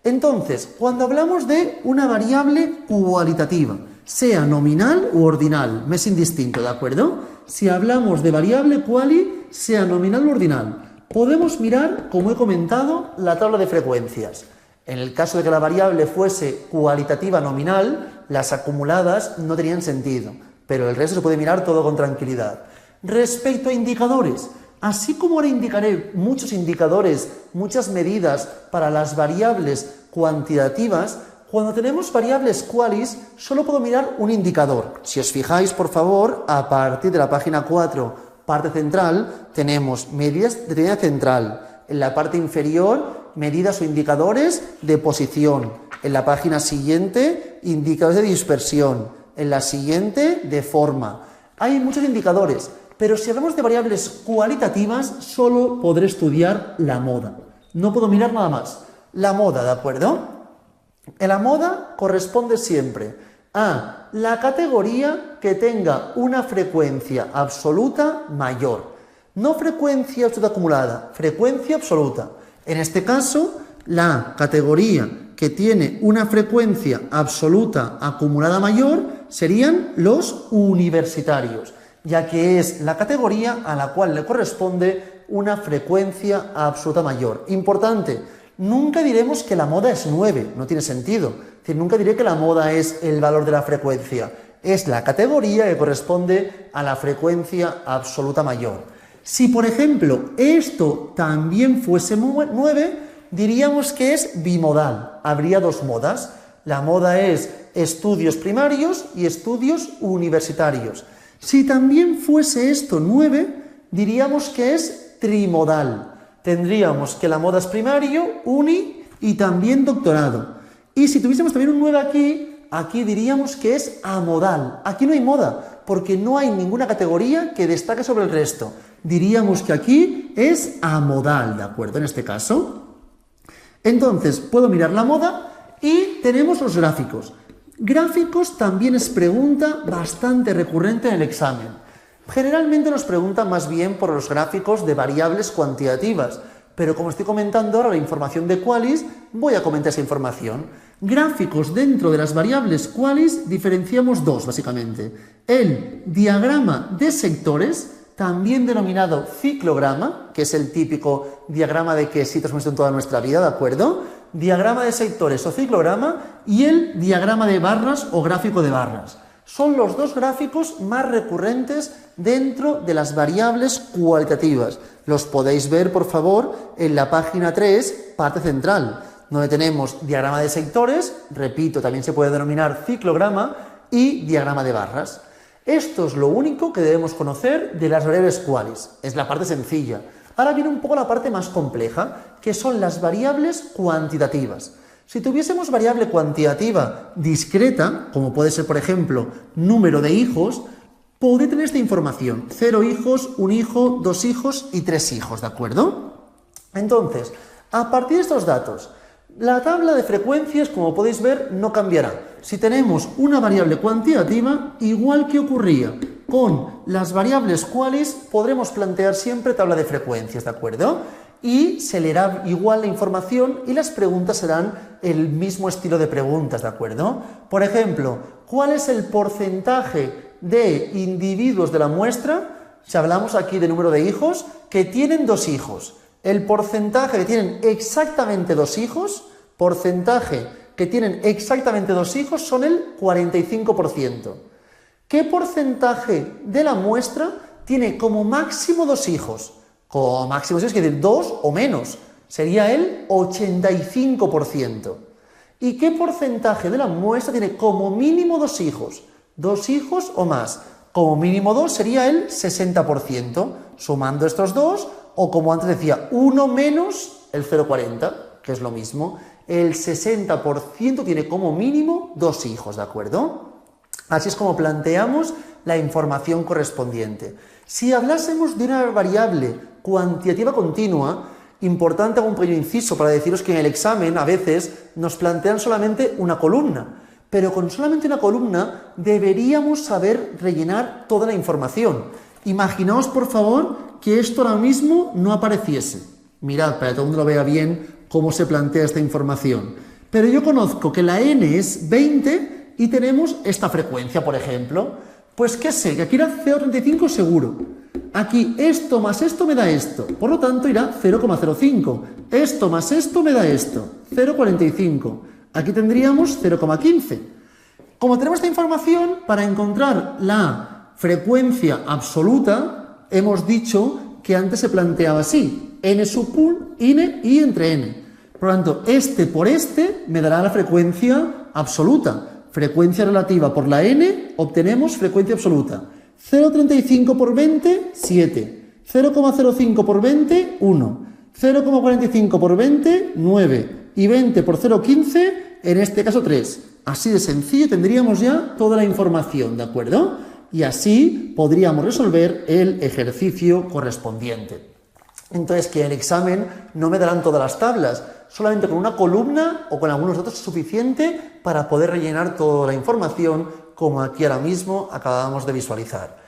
Entonces, cuando hablamos de una variable cualitativa, sea nominal u ordinal, me es indistinto, ¿de acuerdo? Si hablamos de variable quali, sea nominal u ordinal, podemos mirar, como he comentado, la tabla de frecuencias. En el caso de que la variable fuese cualitativa nominal, las acumuladas no tenían sentido, pero el resto se puede mirar todo con tranquilidad. Respecto a indicadores, así como ahora indicaré muchos indicadores, muchas medidas para las variables cuantitativas, cuando tenemos variables qualis solo puedo mirar un indicador. Si os fijáis, por favor, a partir de la página 4, parte central, tenemos medidas de tendencia central. En la parte inferior, medidas o indicadores de posición. En la página siguiente, indicadores de dispersión. En la siguiente, de forma. Hay muchos indicadores, pero si hablamos de variables cualitativas, solo podré estudiar la moda. No puedo mirar nada más. La moda, ¿de acuerdo? La moda corresponde siempre a la categoría que tenga una frecuencia absoluta mayor. No frecuencia absoluta acumulada, frecuencia absoluta. En este caso, la categoría que tiene una frecuencia absoluta acumulada mayor serían los universitarios, ya que es la categoría a la cual le corresponde una frecuencia absoluta mayor. Importante, nunca diremos que la moda es 9, no tiene sentido. Es decir, nunca diré que la moda es el valor de la frecuencia. Es la categoría que corresponde a la frecuencia absoluta mayor. Si, por ejemplo, esto también fuese 9, diríamos que es bimodal. Habría dos modas. La moda es estudios primarios y estudios universitarios. Si también fuese esto 9, diríamos que es trimodal. Tendríamos que la moda es primario, uni y también doctorado. Y si tuviésemos también un 9 aquí diríamos que es amodal. Aquí no hay moda, porque no hay ninguna categoría que destaque sobre el resto. Diríamos que aquí es amodal, ¿de acuerdo? En este caso. Entonces, puedo mirar la moda y tenemos los gráficos. Gráficos también es pregunta bastante recurrente en el examen. Generalmente nos preguntan más bien por los gráficos de variables cuantitativas, pero como estoy comentando ahora la información de qualis, voy a comentar esa información. Gráficos dentro de las variables qualis diferenciamos dos, básicamente. El diagrama de sectores, también denominado ciclograma, que es el típico diagrama de quesitos que hemos visto en toda nuestra vida, ¿de acuerdo? Diagrama de sectores o ciclograma, y el diagrama de barras o gráfico de barras. Son los dos gráficos más recurrentes dentro de las variables cualitativas. Los podéis ver, por favor, en la página 3, parte central, donde tenemos diagrama de sectores, repito, también se puede denominar ciclograma, y diagrama de barras. Esto es lo único que debemos conocer de las variables qualis. Es la parte sencilla. Ahora viene un poco la parte más compleja, que son las variables cuantitativas. Si tuviésemos variable cuantitativa discreta, como puede ser, por ejemplo, número de hijos, podría tener esta información: 0 hijos, 1 hijo, 2 hijos y 3 hijos, ¿de acuerdo? Entonces, a partir de estos datos, la tabla de frecuencias, como podéis ver, no cambiará. Si tenemos una variable cuantitativa, igual que ocurría con las variables qualis, podremos plantear siempre tabla de frecuencias, ¿de acuerdo? Y se leerá igual la información y las preguntas serán el mismo estilo de preguntas, ¿de acuerdo? Por ejemplo, ¿cuál es el porcentaje de individuos de la muestra Si hablamos aquí de número de hijos, que tienen 2 hijos. El porcentaje que tienen exactamente 2 hijos, son el 45%. ¿Qué porcentaje de la muestra tiene como máximo 2 hijos? Como máximo es decir, 2 o menos. Sería el 85%. ¿Y qué porcentaje de la muestra tiene como mínimo 2 hijos? 2 hijos o más. Como mínimo 2 sería el 60%. Sumando estos dos, o como antes decía, 1 menos el 0,40, que es lo mismo. El 60% tiene como mínimo 2 hijos, ¿de acuerdo? Así es como planteamos la información correspondiente. Si hablásemos de una variable cuantitativa continua, importante, hago un pequeño inciso para deciros que en el examen a veces nos plantean solamente una columna, pero con solamente una columna deberíamos saber rellenar toda la información. Imaginaos, por favor, que esto ahora mismo no apareciese. Mirad, para que todo el mundo lo vea bien, cómo se plantea esta información. Pero yo conozco que la n es 20 y tenemos esta frecuencia, por ejemplo. Pues qué sé, que aquí irá 0,35 seguro. Aquí esto más esto me da esto. Por lo tanto irá 0,05. Esto más esto me da esto. 0,45. Aquí tendríamos 0,15. Como tenemos esta información, para encontrar la frecuencia absoluta, hemos dicho que antes se planteaba así. N sub pool, n y entre n. Por lo tanto, este por este me dará la frecuencia absoluta. Frecuencia relativa por la n, obtenemos frecuencia absoluta. 0,35 por 20, 7. 0,05 por 20, 1. 0,45 por 20, 9. Y 20 por 0,15, en este caso 3. Así de sencillo tendríamos ya toda la información, ¿de acuerdo? Y así podríamos resolver el ejercicio correspondiente. Entonces, que en el examen no me darán todas las tablas, solamente con una columna o con algunos datos es suficiente para poder rellenar toda la información, como aquí ahora mismo acabamos de visualizar.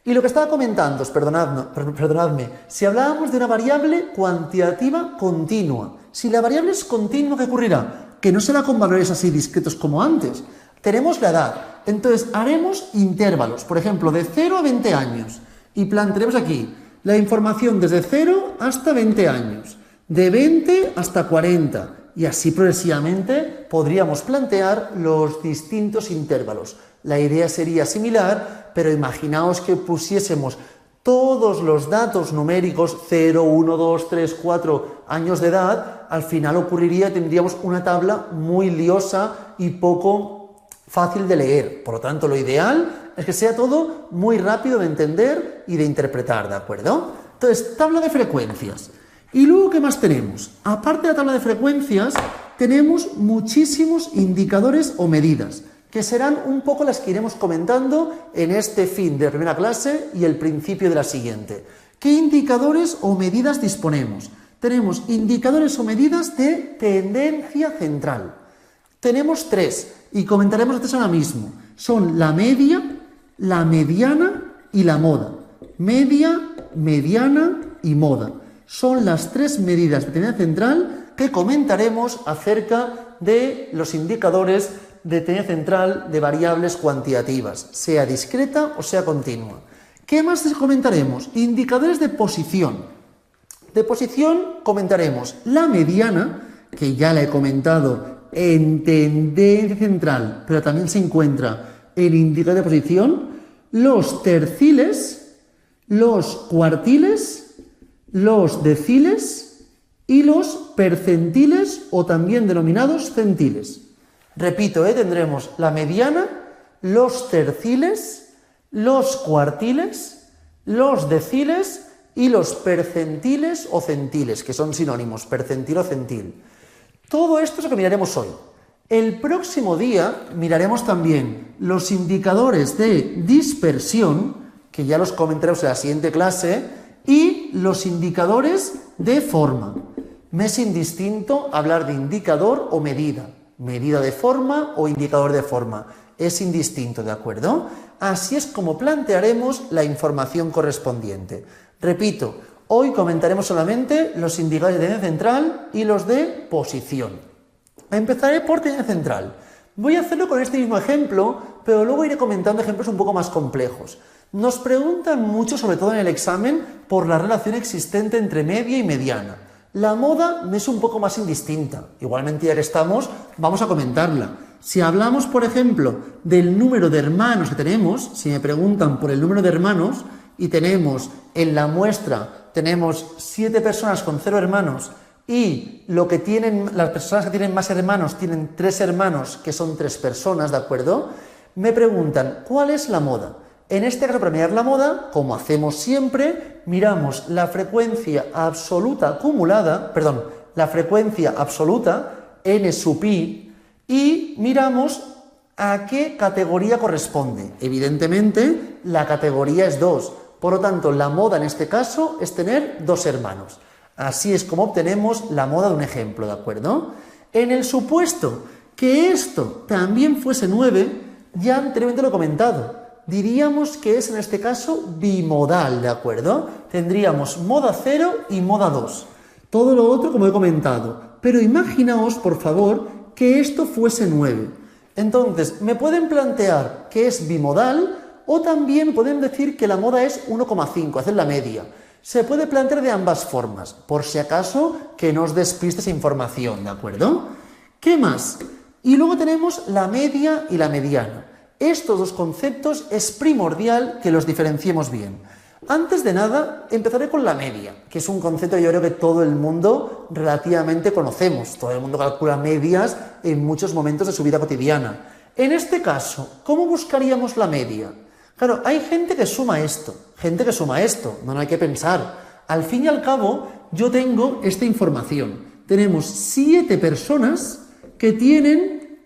Y lo que estaba comentando, perdonadme, si hablábamos de una variable cuantitativa continua, si la variable es continua, ¿qué ocurrirá? Que no será con valores así discretos como antes. Tenemos la edad, entonces haremos intervalos, por ejemplo, de 0 a 20 años, y plantearemos aquí la información desde 0 hasta 20 años, de 20 hasta 40, y así progresivamente podríamos plantear los distintos intervalos. La idea sería similar, pero imaginaos que pusiésemos todos los datos numéricos, 0, 1, 2, 3, 4 años de edad, al final ocurriría, tendríamos una tabla muy liosa y poco fácil de leer. Por lo tanto, lo ideal es que sea todo muy rápido de entender y de interpretar, ¿de acuerdo? Entonces, tabla de frecuencias. ¿Y luego qué más tenemos? Aparte de la tabla de frecuencias, tenemos muchísimos indicadores o medidas, que serán un poco las que iremos comentando en este fin de la primera clase y el principio de la siguiente. ¿Qué indicadores o medidas disponemos? Tenemos indicadores o medidas de tendencia central. Tenemos 3 y comentaremos los 3 ahora mismo. Son la media, la mediana y la moda. Media, mediana y moda. Son las 3 medidas de tendencia central que comentaremos acerca de los indicadores de tendencia central de variables cuantitativas, sea discreta o sea continua. ¿Qué más comentaremos? Indicadores de posición. De posición comentaremos la mediana, que ya la he comentado en tendencia central, pero también se encuentra en indicador de posición, los terciles, los cuartiles, los deciles y los percentiles o también denominados centiles. Repito, tendremos la mediana, los terciles, los cuartiles, los deciles y los percentiles o centiles, que son sinónimos, percentil o centil. Todo esto es lo que miraremos hoy. El próximo día miraremos también los indicadores de dispersión, que ya los comentaremos en la siguiente clase, y los indicadores de forma. Me es indistinto hablar de indicador o medida. Medida de forma o indicador de forma. Es indistinto, ¿de acuerdo? Así es como plantearemos la información correspondiente. Repito, hoy comentaremos solamente los indicadores de tendencia central y los de posición. Empezaré por tendencia central. Voy a hacerlo con este mismo ejemplo, pero luego iré comentando ejemplos un poco más complejos. Nos preguntan mucho, sobre todo en el examen, por la relación existente entre media y mediana. La moda me es un poco más indistinta. Igualmente, ya que estamos, vamos a comentarla. Si hablamos, por ejemplo, del número de hermanos que tenemos, si me preguntan por el número de hermanos, y tenemos en la muestra, tenemos 7 personas con 0 hermanos, y las personas que tienen más hermanos tienen 3 hermanos, que son 3 personas, ¿de acuerdo? Me preguntan, ¿cuál es la moda? En este caso, para mirar la moda, como hacemos siempre, miramos la frecuencia absoluta acumulada, la frecuencia absoluta, n sub i, y miramos a qué categoría corresponde. Evidentemente, la categoría es 2, por lo tanto, la moda en este caso es tener 2 hermanos. Así es como obtenemos la moda de un ejemplo, ¿de acuerdo? En el supuesto que esto también fuese 9, ya anteriormente lo he comentado. Diríamos que es en este caso bimodal, ¿de acuerdo? Tendríamos moda 0 y moda 2. Todo lo otro como he comentado. Pero imaginaos, por favor, que esto fuese 9. Entonces, me pueden plantear que es bimodal o también pueden decir que la moda es 1,5, hacer la media. Se puede plantear de ambas formas, por si acaso que no os despiste esa información, ¿de acuerdo? ¿Qué más? Y luego tenemos la media y la mediana. Estos dos conceptos es primordial que los diferenciemos bien. Antes de nada, empezaré con la media, que es un concepto que yo creo que todo el mundo relativamente conocemos. Todo el mundo calcula medias en muchos momentos de su vida cotidiana. En este caso, ¿cómo buscaríamos la media? Claro, hay gente que suma esto, gente que suma esto, no hay que pensar. Al fin y al cabo, yo tengo esta información. Tenemos 7 personas que tienen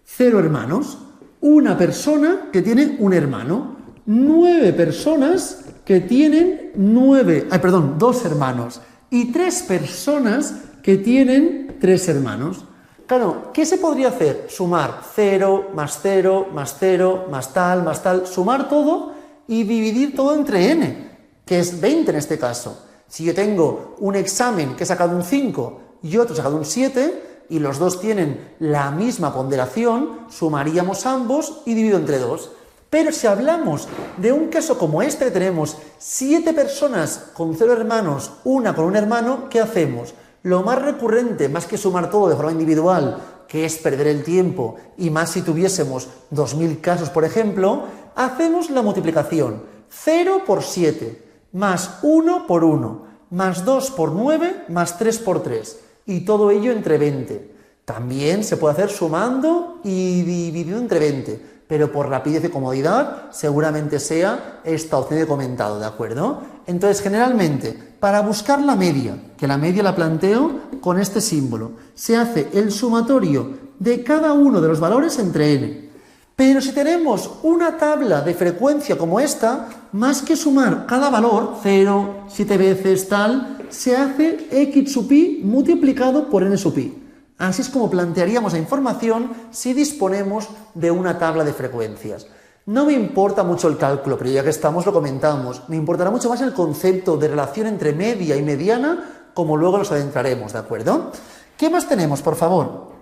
0 hermanos. Una persona que tiene un hermano, 9 personas que tienen 2 hermanos y 3 personas que tienen 3 hermanos. Claro, ¿qué se podría hacer? Sumar 0, más 0, más 0, más tal, sumar todo y dividir todo entre n, que es 20 en este caso. Si yo tengo un examen que he sacado un 5 y otro he sacado un 7, y los dos tienen la misma ponderación, sumaríamos ambos y divido entre 2. Pero si hablamos de un caso como este, que tenemos 7 personas con 0 hermanos, una con un hermano, ¿qué hacemos? Lo más recurrente, más que sumar todo de forma individual, que es perder el tiempo, y más si tuviésemos 2000 casos, por ejemplo, hacemos la multiplicación. 0 por 7, más 1 por 1, más 2 por 9, más 3 por 3. Y todo ello entre 20. También se puede hacer sumando y dividido entre 20, pero por rapidez y comodidad seguramente sea esta opción que he comentado, ¿de acuerdo? Entonces, generalmente, para buscar la media, que la media la planteo con este símbolo, se hace el sumatorio de cada uno de los valores entre n. Pero si tenemos una tabla de frecuencia como esta, más que sumar cada valor, 0, 7 veces, tal, se hace x sub i multiplicado por n sub i. Así es como plantearíamos la información si disponemos de una tabla de frecuencias. No me importa mucho el cálculo, pero ya que estamos lo comentamos. Me importará mucho más el concepto de relación entre media y mediana, como luego nos adentraremos, ¿de acuerdo? ¿Qué más tenemos, por favor?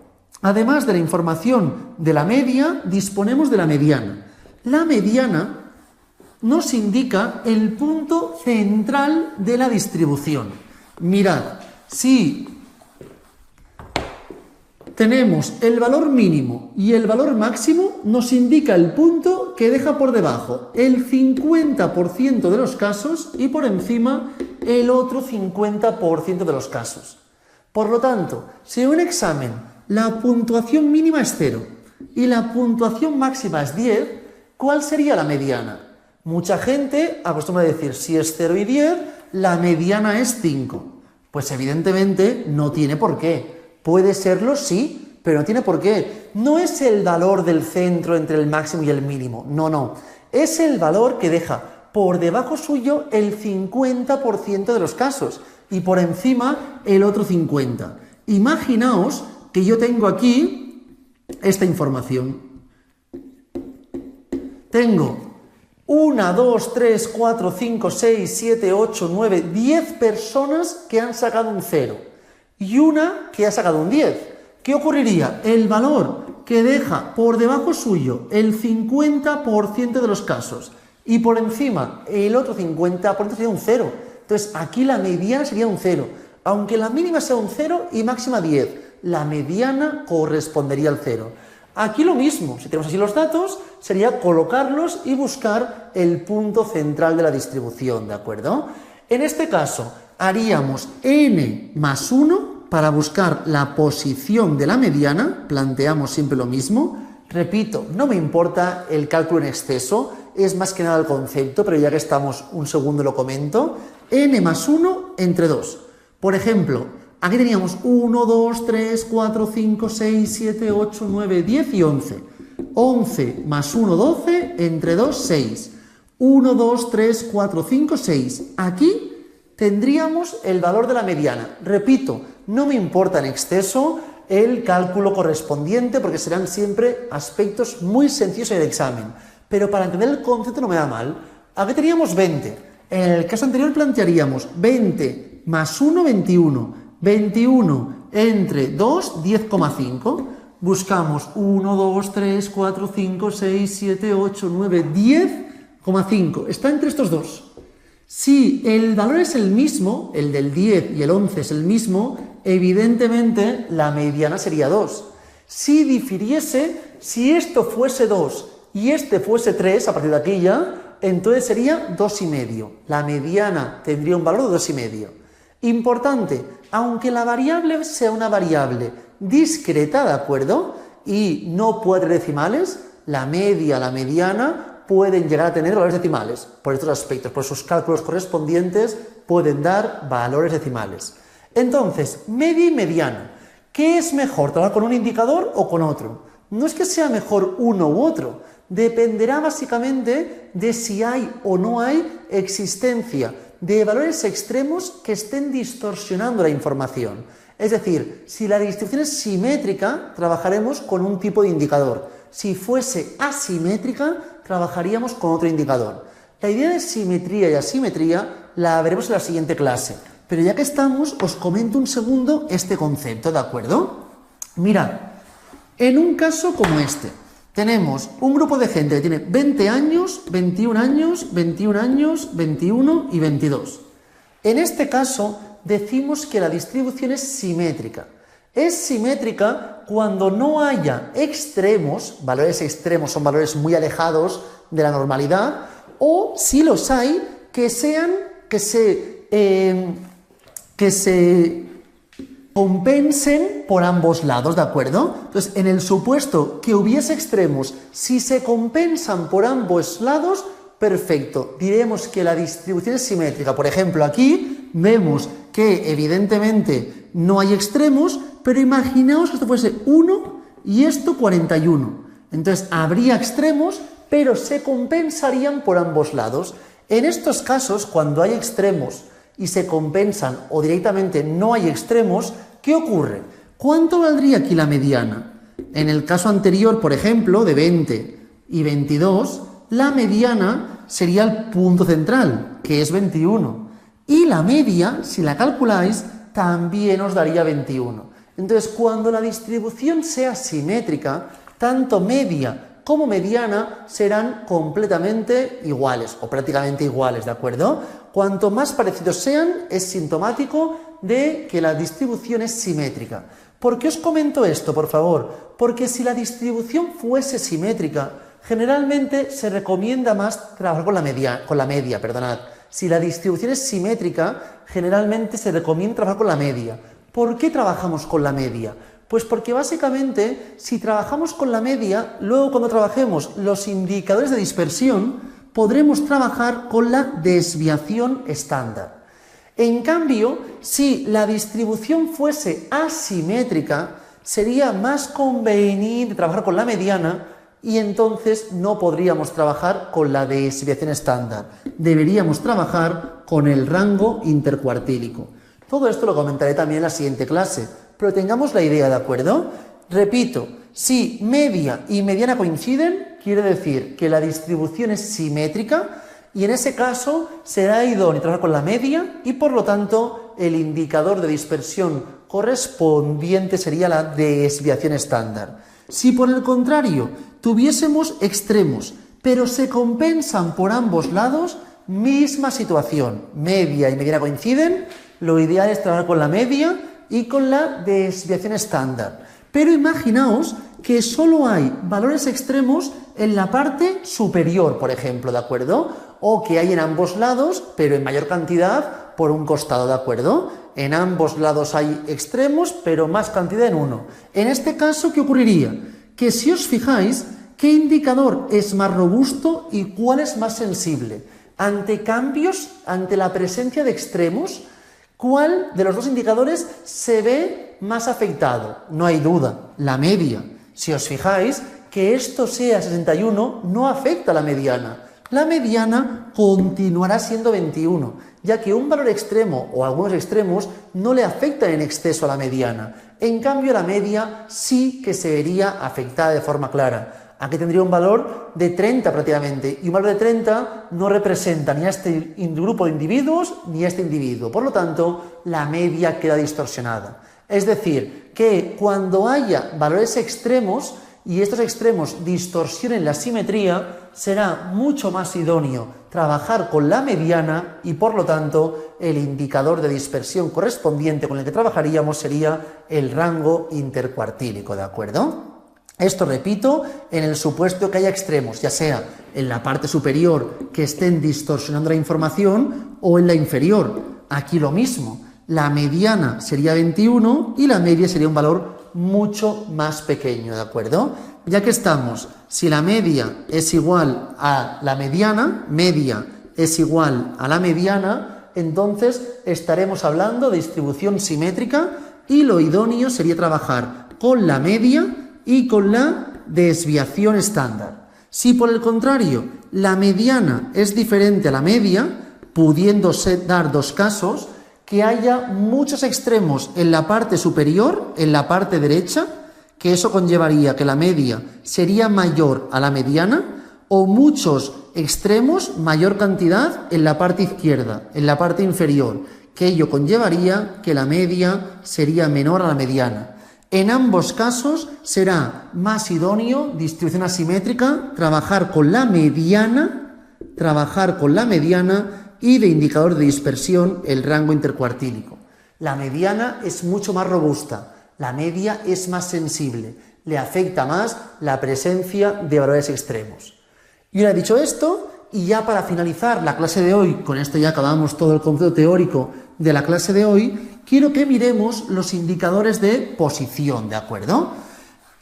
Además de la información de la media, disponemos de la mediana. La mediana nos indica el punto central de la distribución. Mirad, si tenemos el valor mínimo y el valor máximo, nos indica el punto que deja por debajo el 50% de los casos y por encima el otro 50% de los casos. Por lo tanto, si en un examen la puntuación mínima es 0 y la puntuación máxima es 10, ¿cuál sería la mediana? Mucha gente acostumbra a decir, si es 0 y 10, la mediana es 5. Pues evidentemente no tiene por qué. Puede serlo, sí, pero no tiene por qué. No es el valor del centro entre el máximo y el mínimo, no. Es el valor que deja por debajo suyo el 50% de los casos y por encima el otro 50%. Imaginaos que yo tengo aquí esta información. Tengo 1, 2, 3, 4, 5, 6, 7, 8, 9, 10 personas que han sacado un 0 y una que ha sacado un 10. ¿Qué ocurriría? El valor que deja por debajo suyo el 50% de los casos y por encima el otro 50% sería un 0. Entonces aquí la mediana sería un 0. Aunque la mínima sea un 0 y máxima 10, la mediana correspondería al 0. Aquí lo mismo, si tenemos así los datos, sería colocarlos y buscar el punto central de la distribución, ¿de acuerdo? En este caso, haríamos n más 1 para buscar la posición de la mediana, planteamos siempre lo mismo. Repito, no me importa el cálculo en exceso, es más que nada el concepto, pero ya que estamos, un segundo lo comento. N más 1 entre 2. Por ejemplo, aquí teníamos 1, 2, 3, 4, 5, 6, 7, 8, 9, 10 y 11. 11 más 1, 12, entre 2, 6. 1, 2, 3, 4, 5, 6. Aquí tendríamos el valor de la mediana. Repito, no me importa en exceso el cálculo correspondiente porque serán siempre aspectos muy sencillos en el examen. Pero para entender el concepto no me da mal. Aquí teníamos 20. En el caso anterior plantearíamos 20 más 1, 21. 21 entre 2, 10,5. Buscamos 1, 2, 3, 4, 5, 6, 7, 8, 9, 10,5. Está entre estos dos. Si el valor es el mismo, el del 10 y el 11 es el mismo, evidentemente la mediana sería 2. Si difiriese, si esto fuese 2 y este fuese 3, a partir de aquí ya, entonces sería 2,5. La mediana tendría un valor de 2,5. Importante, aunque la variable sea una variable discreta, ¿de acuerdo? Y no puede tener decimales, la media, la mediana pueden llegar a tener valores decimales por estos aspectos, por sus cálculos correspondientes pueden dar valores decimales. Entonces, media y mediana, ¿qué es mejor, trabajar con un indicador o con otro? No es que sea mejor uno u otro, dependerá básicamente de si hay o no hay existencia de valores extremos que estén distorsionando la información. Es decir, si la distribución es simétrica, trabajaremos con un tipo de indicador. Si fuese asimétrica, trabajaríamos con otro indicador. La idea de simetría y asimetría la veremos en la siguiente clase. Pero ya que estamos, os comento un segundo este concepto, ¿de acuerdo? Mirad, en un caso como este, tenemos un grupo de gente que tiene 20 años, 21 años, 21 años, 21 y 22. En este caso, decimos que la distribución es simétrica. Es simétrica cuando no haya extremos, valores extremos son valores muy alejados de la normalidad, o si los hay, que se compensen por ambos lados, ¿de acuerdo? Entonces, en el supuesto que hubiese extremos, si se compensan por ambos lados, perfecto, diremos que la distribución es simétrica. Por ejemplo, aquí vemos que evidentemente no hay extremos, pero imaginaos que esto fuese 1 y esto 41. Entonces, habría extremos, pero se compensarían por ambos lados. En estos casos, cuando hay extremos y se compensan o directamente no hay extremos, ¿qué ocurre? ¿Cuánto valdría aquí la mediana? En el caso anterior, por ejemplo, de 20 y 22, la mediana sería el punto central, que es 21. Y la media, si la calculáis, también os daría 21. Entonces, cuando la distribución sea simétrica, tanto media como mediana serán completamente iguales o prácticamente iguales, ¿de acuerdo? Cuanto más parecidos sean, es sintomático de que la distribución es simétrica. ¿Por qué os comento esto, por favor? Porque si la distribución fuese simétrica, generalmente se recomienda más trabajar con la media. Si la distribución es simétrica, generalmente se recomienda trabajar con la media. ¿Por qué trabajamos con la media? Pues porque básicamente, si trabajamos con la media, luego cuando trabajemos los indicadores de dispersión, podremos trabajar con la desviación estándar. En cambio, si la distribución fuese asimétrica, sería más conveniente trabajar con la mediana y entonces no podríamos trabajar con la desviación estándar. Deberíamos trabajar con el rango intercuartílico. Todo esto lo comentaré también en la siguiente clase, pero tengamos la idea, ¿de acuerdo? Repito, si media y mediana coinciden, quiere decir que la distribución es simétrica y en ese caso será idóneo trabajar con la media y por lo tanto el indicador de dispersión correspondiente sería la desviación estándar. Si por el contrario tuviésemos extremos pero se compensan por ambos lados, misma situación. Media y mediana coinciden, lo ideal es trabajar con la media y con la desviación estándar. Pero imaginaos que solo hay valores extremos en la parte superior, por ejemplo, ¿de acuerdo? O que hay en ambos lados, pero en mayor cantidad por un costado, ¿de acuerdo? En ambos lados hay extremos, pero más cantidad en uno. En este caso, ¿qué ocurriría? Que si os fijáis, ¿qué indicador es más robusto y cuál es más sensible? Ante cambios, ante la presencia de extremos, ¿cuál de los dos indicadores se ve más afectado? No hay duda, la media. Si os fijáis, que esto sea 61 no afecta a la mediana. La mediana continuará siendo 21, ya que un valor extremo o algunos extremos no le afectan en exceso a la mediana. En cambio, la media sí que se vería afectada de forma clara. Aquí tendría un valor de 30 prácticamente, y un valor de 30 no representa ni a este grupo de individuos ni a este individuo. Por lo tanto, la media queda distorsionada. Es decir, que cuando haya valores extremos y estos extremos distorsionen la simetría, será mucho más idóneo trabajar con la mediana y, por lo tanto, el indicador de dispersión correspondiente con el que trabajaríamos sería el rango intercuartílico, ¿de acuerdo? Esto, repito, en el supuesto que haya extremos, ya sea en la parte superior que estén distorsionando la información o en la inferior. Aquí lo mismo, la mediana sería 21 y la media sería un valor mucho más pequeño, ¿de acuerdo? Ya que estamos, si la media es igual a la mediana, media es igual a la mediana, entonces estaremos hablando de distribución simétrica y lo idóneo sería trabajar con la media y con la desviación estándar. Si por el contrario la mediana es diferente a la media, pudiéndose dar dos casos, que haya muchos extremos en la parte superior, en la parte derecha, que eso conllevaría que la media sería mayor a la mediana, o muchos extremos, mayor cantidad en la parte izquierda, en la parte inferior, que ello conllevaría que la media sería menor a la mediana. En ambos casos será más idóneo, distribución asimétrica, trabajar con la mediana y de indicador de dispersión el rango intercuartílico. La mediana es mucho más robusta, la media es más sensible, le afecta más la presencia de valores extremos. Y una vez dicho esto, y ya para finalizar la clase de hoy, con esto ya acabamos todo el concepto teórico de la clase de hoy, quiero que miremos los indicadores de posición, ¿de acuerdo?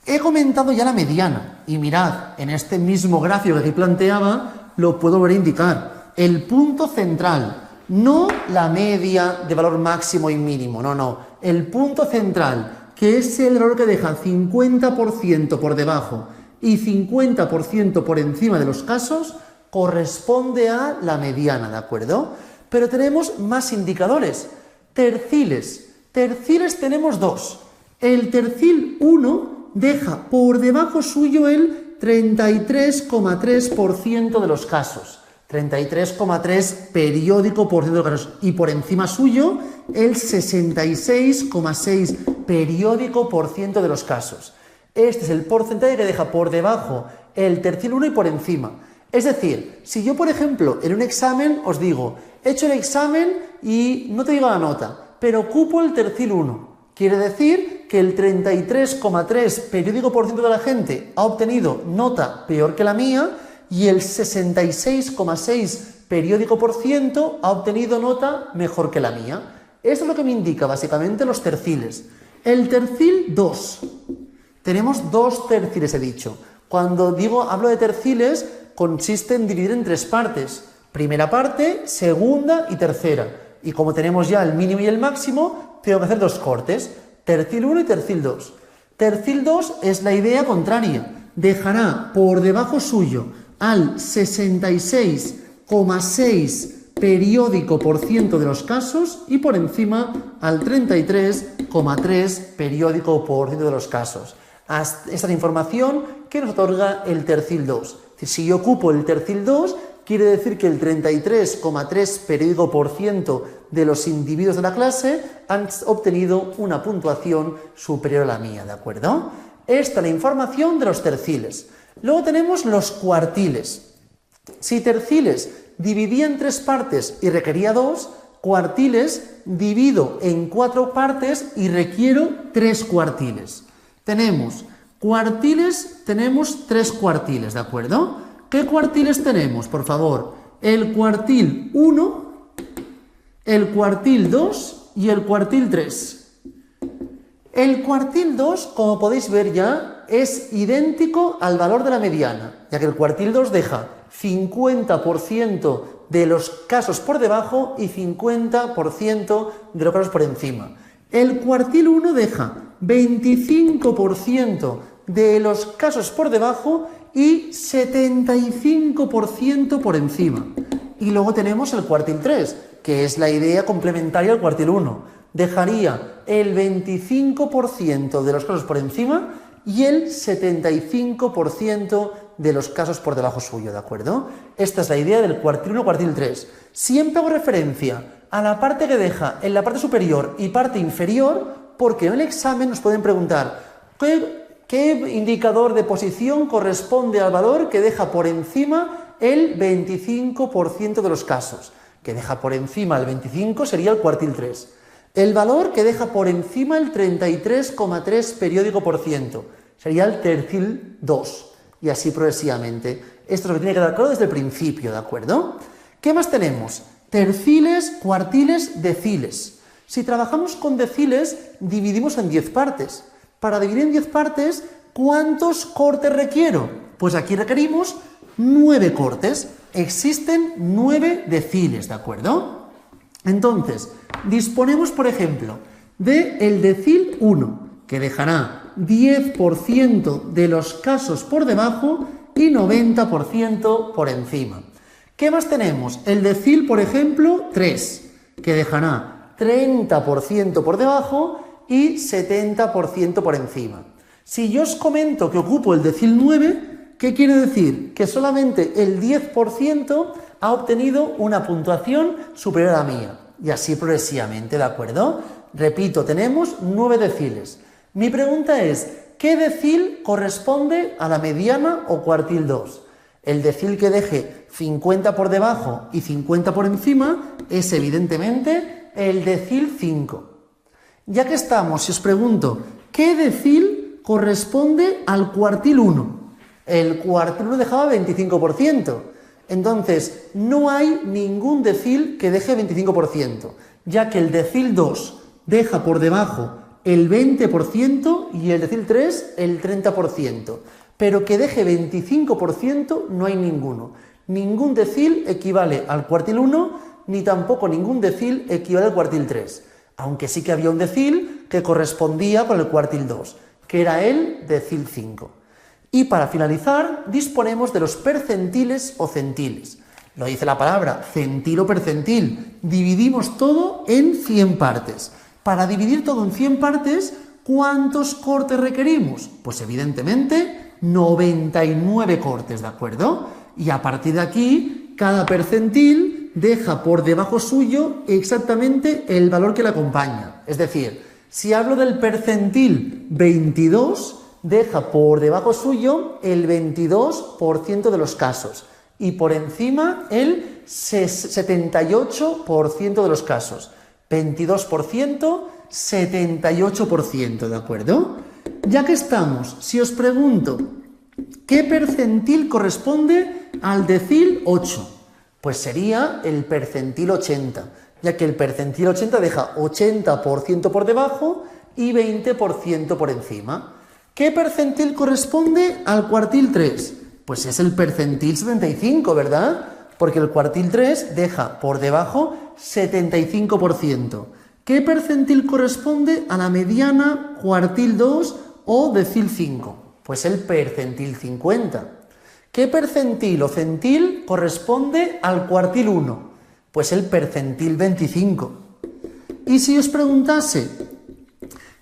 He comentado ya la mediana, y mirad, en este mismo gráfico que aquí planteaba, lo puedo volver a indicar. El punto central, no la media de valor máximo y mínimo, no, el punto central, que es el valor que deja 50% por debajo y 50% por encima de los casos, corresponde a la mediana, ¿de acuerdo? Pero tenemos más indicadores. Terciles. Terciles tenemos dos. El tercil 1 deja por debajo suyo el 33,3% de los casos. 33,3 periódico por ciento de los casos. Y por encima suyo el 66,6 periódico por ciento de los casos. Este es el porcentaje que deja por debajo el tercil 1 y por encima. Es decir, si yo, por ejemplo, en un examen os digo, he hecho el examen y no te digo la nota, pero ocupo el tercil 1. Quiere decir que el 33,3 periódico por ciento de la gente ha obtenido nota peor que la mía y el 66,6 periódico por ciento ha obtenido nota mejor que la mía. Esto es lo que me indica básicamente los terciles. El tercil 2. Tenemos dos terciles, he dicho. Cuando hablo de terciles, consiste en dividir en tres partes. Primera parte, segunda y tercera. Y como tenemos ya el mínimo y el máximo, tengo que hacer dos cortes. Tercil 1 y tercil 2. Tercil 2 es la idea contraria. Dejará por debajo suyo al 66,6 periódico por ciento de los casos y por encima al 33,3 periódico por ciento de los casos. Esta es la información que nos otorga el tercil 2. Si yo ocupo el tercil 2, quiere decir que el 33,3 periódico por ciento de los individuos de la clase han obtenido una puntuación superior a la mía, ¿de acuerdo? Esta es la información de los terciles. Luego tenemos los cuartiles. Si terciles dividía en 3 partes y requería 2, cuartiles divido en 4 partes y requiero 3 cuartiles. Tenemos cuartiles, tenemos 3 cuartiles, ¿de acuerdo? ¿Qué cuartiles tenemos, por favor? El cuartil 1, el cuartil 2 y el cuartil 3. El cuartil 2, como podéis ver ya, es idéntico al valor de la mediana, ya que el cuartil 2 deja 50% de los casos por debajo y 50% de los casos por encima. El cuartil 1 deja 25% de los casos por debajo y 75% por encima. Y luego tenemos el cuartil 3, que es la idea complementaria al cuartil 1. Dejaría el 25% de los casos por encima y el 75% de los casos por debajo suyo, ¿de acuerdo? Esta es la idea del cuartil 1, cuartil 3. Siempre hago referencia a la parte que deja en la parte superior y parte inferior, porque en el examen nos pueden preguntar ¿qué indicador de posición corresponde al valor que deja por encima el 25% de los casos? Que deja por encima el 25 sería el cuartil 3. El valor que deja por encima el 33,3 periódico por ciento sería el tercil 2 y así progresivamente. Esto es lo que tiene que quedar claro desde el principio, ¿de acuerdo? ¿Qué más tenemos? Terciles, cuartiles, deciles. Si trabajamos con deciles, dividimos en 10 partes. Para dividir en 10 partes, ¿cuántos cortes requiero? Pues aquí requerimos 9 cortes. Existen 9 deciles, ¿de acuerdo? Entonces, disponemos, por ejemplo, del decil 1, que dejará 10% de los casos por debajo y 90% por encima. ¿Qué más tenemos? El decil, por ejemplo, 3, que dejará 30% por debajo y 70% por encima. Si yo os comento que ocupo el decil 9, ¿qué quiere decir? Que solamente el 10% ha obtenido una puntuación superior a la mía. Y así progresivamente, ¿de acuerdo? Repito, tenemos 9 deciles. Mi pregunta es, ¿qué decil corresponde a la mediana o cuartil 2? El decil que deje 50 por debajo y 50 por encima es evidentemente el decil 5. Ya que estamos, si os pregunto, ¿qué decil corresponde al cuartil 1? El cuartil 1 dejaba 25%. Entonces, no hay ningún decil que deje 25%, ya que el decil 2 deja por debajo el 20% y el decil 3 el 30%. Pero que deje 25% no hay ninguno. Ningún decil equivale al cuartil 1, ni tampoco ningún decil equivale al cuartil 3. Aunque sí que había un decil que correspondía con el cuartil 2, que era el decil 5. Y para finalizar, disponemos de los percentiles o centiles. Lo dice la palabra, centil o percentil. Dividimos todo en 100 partes. Para dividir todo en 100 partes, ¿cuántos cortes requerimos? Pues evidentemente 99 cortes, ¿de acuerdo? Y a partir de aquí, cada percentil deja por debajo suyo exactamente el valor que le acompaña. Es decir, si hablo del percentil 22, deja por debajo suyo el 22% de los casos y por encima el 78% de los casos. 22%, 78%, ¿de acuerdo? Ya que estamos, si os pregunto, ¿qué percentil corresponde al decil 8? Pues sería el percentil 80, ya que el percentil 80 deja 80% por debajo y 20% por encima. ¿Qué percentil corresponde al cuartil 3? Pues es el percentil 75, ¿verdad? Porque el cuartil 3 deja por debajo 75%. ¿Qué percentil corresponde a la mediana, cuartil 2 o decil 5? Pues el percentil 50. ¿Qué percentil o centil corresponde al cuartil 1? Pues el percentil 25. Y si os preguntase,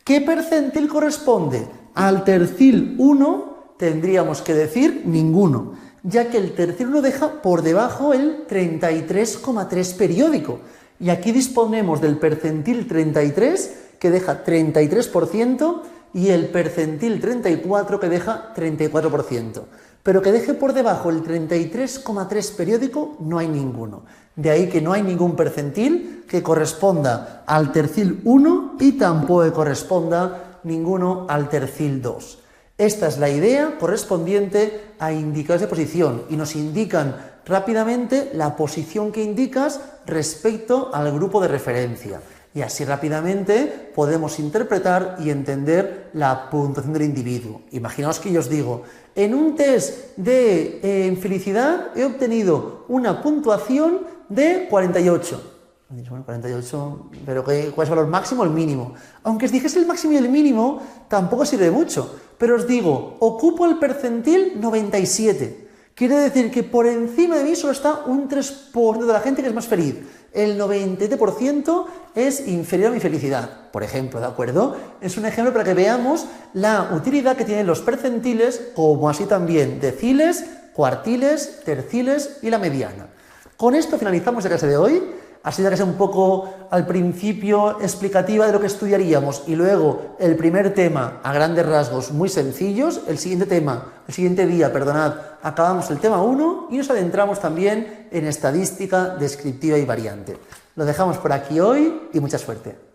¿qué percentil corresponde al tercil 1? Tendríamos que decir ninguno, ya que el tercil 1 deja por debajo el 33,3 periódico. Y aquí disponemos del percentil 33, que deja 33%, y el percentil 34, que deja 34%. pero que deje por debajo el 33,3 periódico, no hay ninguno. De ahí que no hay ningún percentil que corresponda al tercil 1 y tampoco corresponda ninguno al tercil 2. Esta es la idea correspondiente a indicadores de posición y nos indican rápidamente la posición que indicas respecto al grupo de referencia. Y así rápidamente podemos interpretar y entender la puntuación del individuo. Imaginaos que yo os digo, en un test de felicidad he obtenido una puntuación de 48. Bueno, 48, pero ¿cuál es el valor máximo o el mínimo? Aunque os dijese el máximo y el mínimo, tampoco sirve mucho. Pero os digo, ocupo el percentil 97. Quiere decir que por encima de mí solo está un 3% de la gente que es más feliz. El 97% es inferior a mi felicidad, por ejemplo, ¿de acuerdo? Es un ejemplo para que veamos la utilidad que tienen los percentiles, como así también deciles, cuartiles, terciles y la mediana. Con esto finalizamos la clase de hoy. Ha sido una clase un poco al principio explicativa de lo que estudiaríamos y luego el primer tema a grandes rasgos muy sencillos. El siguiente día, acabamos el tema 1 y nos adentramos también en estadística descriptiva y variante. Lo dejamos por aquí hoy y mucha suerte.